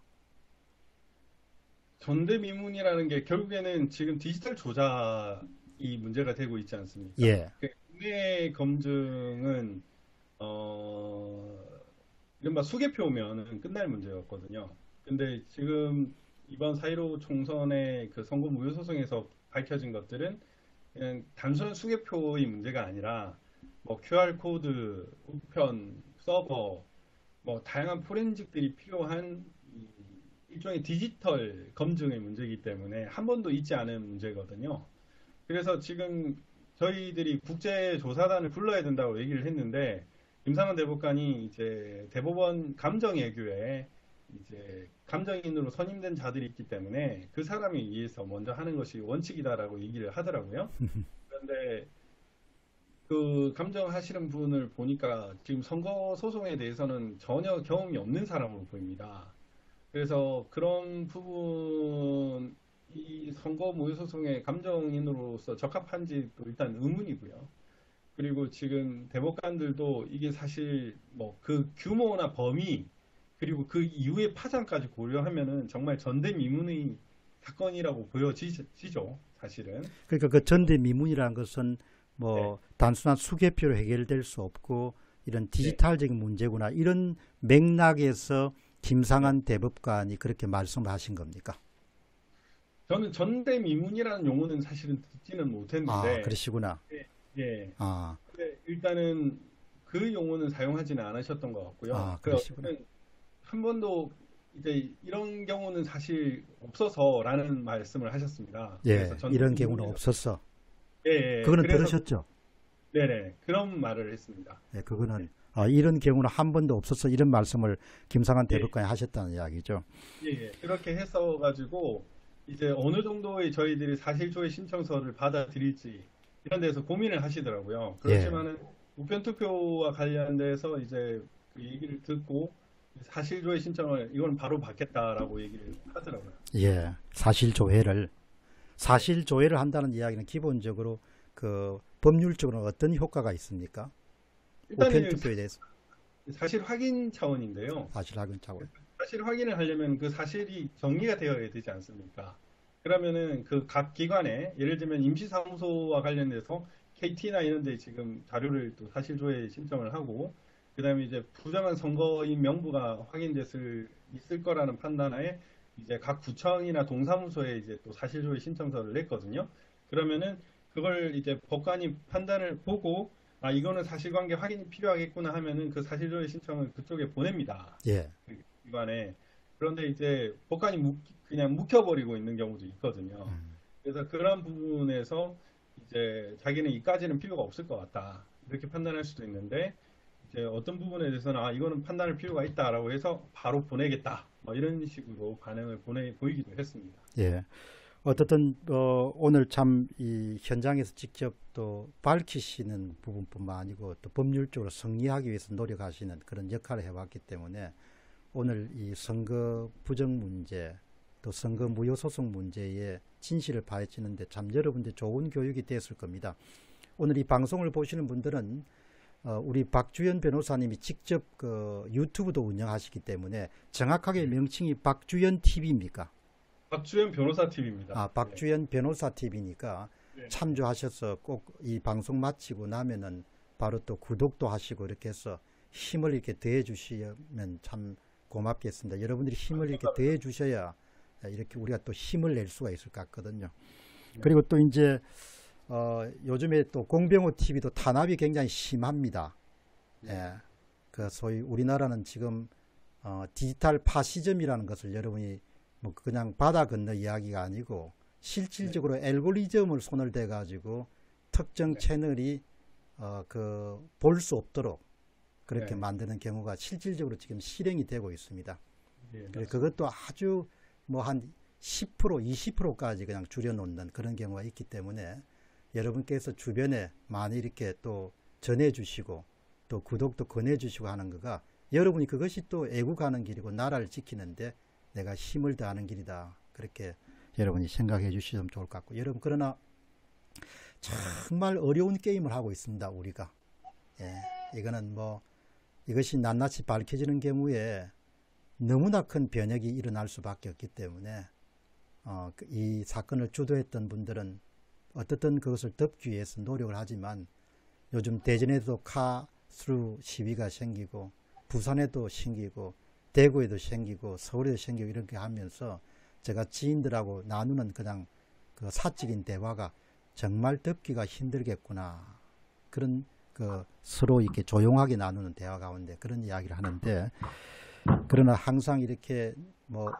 전대미문이라는 게 결국에는 지금 디지털 조작이 문제가 되고 있지 않습니까? 예, 그 국내 검증은 어, 이른바 수개표면은 끝날 문제였거든요. 근데 지금 이번 4.15 총선의 그 선거 무효 소송에서 밝혀진 것들은 그냥 단순한 수개표의 문제가 아니라 뭐 QR 코드, 우편, 서버, 뭐 다양한 포렌식들이 필요한 일종의 디지털 검증의 문제이기 때문에 한 번도 있지 않은 문제거든요. 그래서 지금 저희들이 국제조사단을 불러야 된다고 얘기를 했는데 김상환 대법관이 이제 대법원 감정예규에 이제 감정인으로 선임된 자들이 있기 때문에 그 사람에 의해서 먼저 하는 것이 원칙이다라고 얘기를 하더라고요. 그런데 그 감정하시는 분을 보니까 지금 선거 소송에 대해서는 전혀 경험이 없는 사람으로 보입니다. 그래서 그런 부분, 이 선거 무효 소송의 감정인으로서 적합한지도 일단 의문이고요. 그리고 지금 대법관들도 이게 사실 뭐 그 규모나 범위 그리고 그 이후의 파장까지 고려하면은 정말 전대미문의 사건이라고 보여지죠, 사실은. 그러니까 그 전대미문이라는 것은 네, 뭐 단순한 수개표로 해결될 수 없고 이런 네, 디지털적인 문제구나 이런 맥락에서 네. 김상한 대법관이 그렇게 말씀을 하신 겁니까? 저는 전대미문이라는 용어는 사실은 듣지는 아, 못했는데, 그러시구나. 예, 예. 아, 근데 일단은 그 용어는 사용하지는 않으셨던 것 같고요. 아, 그 그러시구나. 어쨌든 한 번도 이제 이런 경우는 사실 없어서라는 말씀을 하셨습니다. 그래서 예, 이런 경우는 전대미문이라고. 없었어. 예, 예. 그거는 그래서 들으셨죠? 네네 그런 말을 했습니다. 예, 네. 그거는 이런 경우는 한 번도 없었어. 이런 말씀을 김상한 예, 대법관이 하셨다는 이야기죠. 예, 예. 그렇게 해서 가지고 이제 어느 정도의 저희들이 사실조회 신청서를 받아들일지 이런 데서 고민을 하시더라고요. 예, 그렇지만은 우편 투표와 관련돼서 이제 그 얘기를 듣고 사실조회 신청을 이건 바로 받겠다라고 얘기를 하더라고요. 예, 네. 사실 조회를 한다는 이야기는 기본적으로 그 법률적으로 어떤 효과가 있습니까? 우편 일단은 투표에 대해서 사실 확인 차원인데요. 사실 확인 차원. 사실 확인을 하려면 그 사실이 정리가 되어야 되지 않습니까? 그러면은 그 각 기관에 예를 들면 임시사무소와 관련돼서 KT나 이런 데 지금 자료를 또 사실조회 신청을 하고 그다음에 이제 부정한 선거인 명부가 확인됐을 있을 거라는 판단하에 이제 각 구청이나 동사무소에 이제 또 사실조회 신청서를 냈거든요. 그러면은 그걸 이제 법관이 판단을 보고 아 이거는 사실관계 확인이 필요하겠구나 하면은 그 사실조회 신청을 그쪽에 보냅니다. 예, 그 기관에. 그런데 이제 법관이 그냥 묵혀버리고 있는 경우도 있거든요. 그래서 그런 부분에서 이제 자기는 이까지는 필요가 없을 것 같다. 이렇게 판단할 수도 있는데 이제 어떤 부분에 대해서는 아 이거는 판단할 필요가 있다라고 해서 바로 보내겠다. 뭐 이런 식으로 반응을 보이기도 했습니다. 예. 어떻든 오늘 참 이 현장에서 직접 또 밝히시는 부분뿐만 아니고 또 법률적으로 승리하기 위해서 노력하시는 그런 역할을 해왔기 때문에 오늘 이 선거 부정 문제 또 선거 무효 소송 문제의 진실을 파헤치는데 참 여러분들 좋은 교육이 됐을 겁니다. 오늘 이 방송을 보시는 분들은 우리 박주연 변호사님이 직접 그 유튜브도 운영하시기 때문에 정확하게 명칭이 박주연 TV입니까? 박주현 변호사 팀입니다. 아, 네. 박주연 변호사 TV니까 네. 참조하셔서 꼭 이 방송 마치고 나면은 바로 또 구독도 하시고 이렇게 해서 힘을 이렇게 더해 주시면 참 고맙겠습니다. 여러분들이 힘을 이렇게 더해 주셔야 이렇게 우리가 또 힘을 낼 수가 있을 것 같거든요. 네. 그리고 또 이제 요즘에 또 공병호 TV도 탄압이 굉장히 심합니다. 네. 예. 그 소위 우리나라는 지금 디지털 파시즘이라는 것을 여러분이 뭐 그냥 바다 건너 이야기가 아니고 실질적으로 알고리즘을 손을 대 가지고 특정 네. 채널이 볼 수 없도록 그렇게 네. 만드는 경우가 실질적으로 지금 실행이 되고 있습니다. 예, 그래 맞습니다. 그것도 아주 뭐 한 10%, 20%까지 그냥 줄여놓는 그런 경우가 있기 때문에 여러분께서 주변에 많이 이렇게 또 전해주시고 또 구독도 권해주시고 하는 거가 여러분이 그것이 또 애국하는 길이고 나라를 지키는데 내가 힘을 다하는 길이다. 그렇게 여러분이 생각해 주시면 좋을 것 같고 여러분 그러나 정말 어려운 게임을 하고 있습니다. 우리가. 예, 이거는 뭐 이것이 낱낱이 밝혀지는 경우에 너무나 큰 변혁이 일어날 수밖에 없기 때문에 이 사건을 주도했던 분들은 어떻든 그것을 덮기 위해서 노력을 하지만 요즘 대전에도 카스루 시위가 생기고 부산에도 생기고 대구에도 생기고 서울에도 생기고 이렇게 하면서 제가 지인들하고 나누는 그냥 그 사적인 대화가 정말 덮기가 힘들겠구나 그런 서로 이렇게 조용하게 나누는 대화 가운데 그런 이야기를 하는데 그러나 항상 이렇게 뭐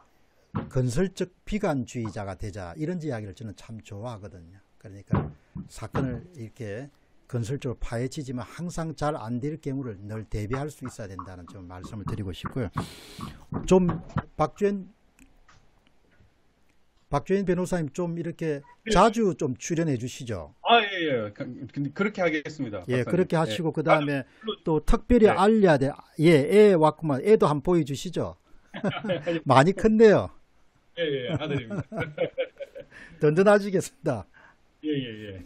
건설적 비관주의자가 되자 이런 이야기를 저는 참 좋아하거든요. 그러니까 사건을 이렇게 건설적으로 파헤치지만 항상 잘 안 될 경우를 늘 대비할 수 있어야 된다는 좀 말씀을 드리고 싶고요. 좀 박주인 변호사님 좀 이렇게 자주 좀 출연해 주시죠. 예, 예. 그렇게 하겠습니다, 예, 박사님. 그렇게 예. 하시고 그 아주 다음에 또 특별히 네. 알려야 돼. 예, 애 왔구만. 애도 한번 보여주시죠. 많이 컸네요. 예, 예, 아들입니다. 든든하시겠습니다. 예, 예, 예.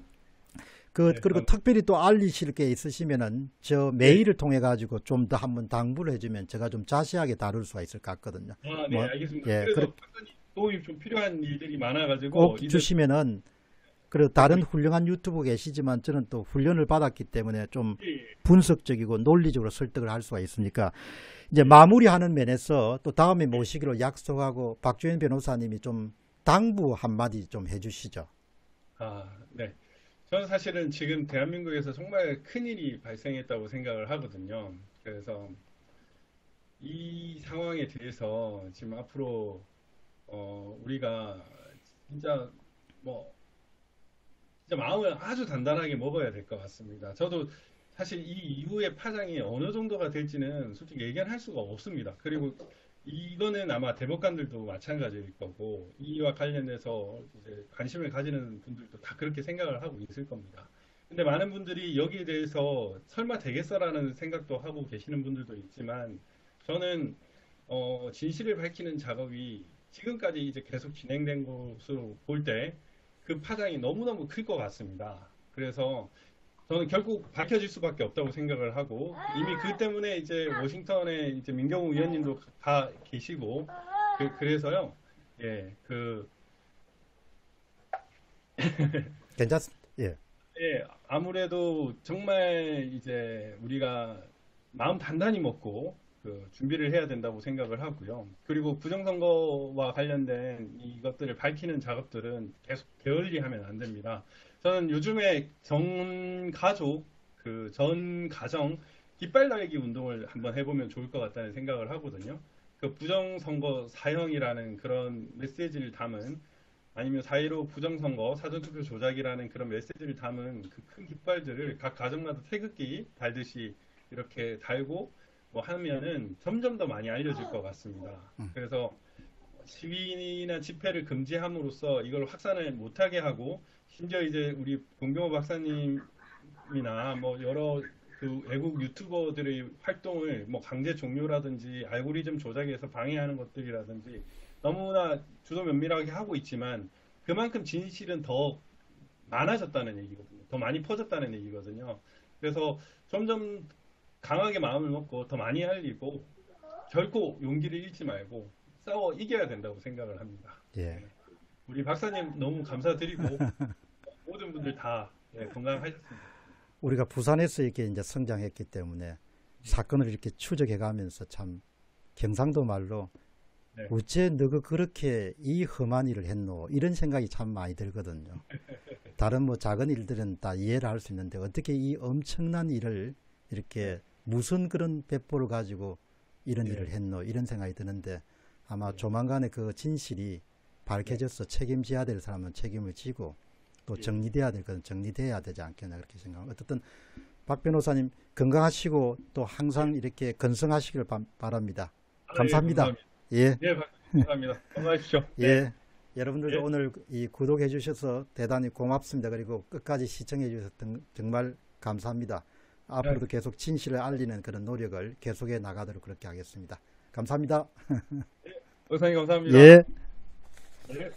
네, 그리고 특별히 또 알리실 게 있으시면은 저 네. 메일을 통해 가지고 좀 더 한번 당부를 해주면 제가 좀 자세하게 다룰 수가 있을 것 같거든요. 네, 뭐, 알겠습니다. 예, 그래서 박사님 도움이 좀 필요한 일들이 많아가지고 꼭 이제 주시면은 그리고 다른 훌륭한 유튜브 계시지만 저는 또 훈련을 받았기 때문에 좀 예, 분석적이고 논리적으로 설득을 할 수가 있으니까 이제 마무리하는 면에서 또 다음에 모시기로 약속하고 박주현 변호사님이 좀 당부 한마디 좀 해주시죠. 네. 저는 사실은 지금 대한민국에서 정말 큰일이 발생했다고 생각을 하거든요. 그래서 이 상황에 대해서 지금 앞으로 우리가 진짜 뭐 진짜 마음을 아주 단단하게 먹어야 될 것 같습니다. 저도 사실 이 이후의 파장이 어느 정도가 될지는 솔직히 예견할 수가 없습니다. 그리고 이거는 아마 대법관들도 마찬가지일 거고 이와 관련해서 이제 관심을 가지는 분들도 다 그렇게 생각을 하고 있을 겁니다. 근데 많은 분들이 여기에 대해서 설마 되겠어라는 생각도 하고 계시는 분들도 있지만 저는 진실을 밝히는 작업이 지금까지 이제 계속 진행된 것으로 볼 때 그 파장이 너무너무 클 것 같습니다. 그래서 저는 결국 밝혀질 수밖에 없다고 생각을 하고 이미 그 때문에 이제 워싱턴에 이제 민경우 의원님도 가 계시고 그래서요. 예, 괜찮습니다. 예. 예, 아무래도 정말 이제 우리가 마음 단단히 먹고 준비를 해야 된다고 생각을 하고요. 그리고 부정선거와 관련된 이것들을 밝히는 작업들은 계속 게을리하면 안 됩니다. 저는 요즘에 전 가족, 전 가정 깃발 달기 운동을 한번 해보면 좋을 것 같다는 생각을 하거든요. 그 부정선거 사형이라는 그런 메시지를 담은 아니면 4.15 부정선거 사전투표 조작이라는 그런 메시지를 담은 그 큰 깃발들을 각 가정마다 태극기 달듯이 이렇게 달고 뭐 하면은 점점 더 많이 알려질 것 같습니다. 그래서 시위나 집회를 금지함으로써 이걸 확산을 못하게 하고 심지어 이제 우리 공병호 박사님이나 뭐 여러 그 외국 유튜버들의 활동을 뭐 강제 종료라든지 알고리즘 조작에서 방해하는 것들이라든지 너무나 주도 면밀하게 하고 있지만 그만큼 진실은 더 많아졌다는 얘기거든요. 더 많이 퍼졌다는 얘기거든요. 그래서 점점 강하게 마음을 먹고 더 많이 알리고 결코 용기를 잃지 말고 싸워 이겨야 된다고 생각을 합니다. 예. 우리 박사님 너무 감사드리고 모든 분들 다 건강하셨습니다. 우리가 부산에서 이렇게 이제 성장했기 때문에 사건을 이렇게 추적해 가면서 참 경상도 말로 네. 어째 너가 그렇게 이 험한 일을 했노 이런 생각이 참 많이 들거든요. 다른 뭐 작은 일들은 다 이해를 할 수 있는데 어떻게 이 엄청난 일을 이렇게 무슨 그런 배포를 가지고 이런 예. 일을 했노 이런 생각이 드는데 아마 예. 조만간에 그 진실이 밝혀져서 책임져야 될 사람은 책임을 지고 또 예. 정리돼야 될 것은 정리돼야 되지 않겠나 그렇게 생각합니다. 어쨌든 박 변호사님 건강하시고 또 항상 이렇게 건승하시길 바랍니다. 아, 예, 감사합니다. 감사합니다. 예, 예, 감사합니다. 건강하십시오. 네. 예. 여러분들도 예. 오늘 이 구독해 주셔서 대단히 고맙습니다. 그리고 끝까지 시청해 주셔서 정말 감사합니다. 앞으로도 계속 진실을 알리는 그런 노력을 계속해 나가도록 그렇게 하겠습니다. 감사합니다. 의사님 감사합니다. 예. 예.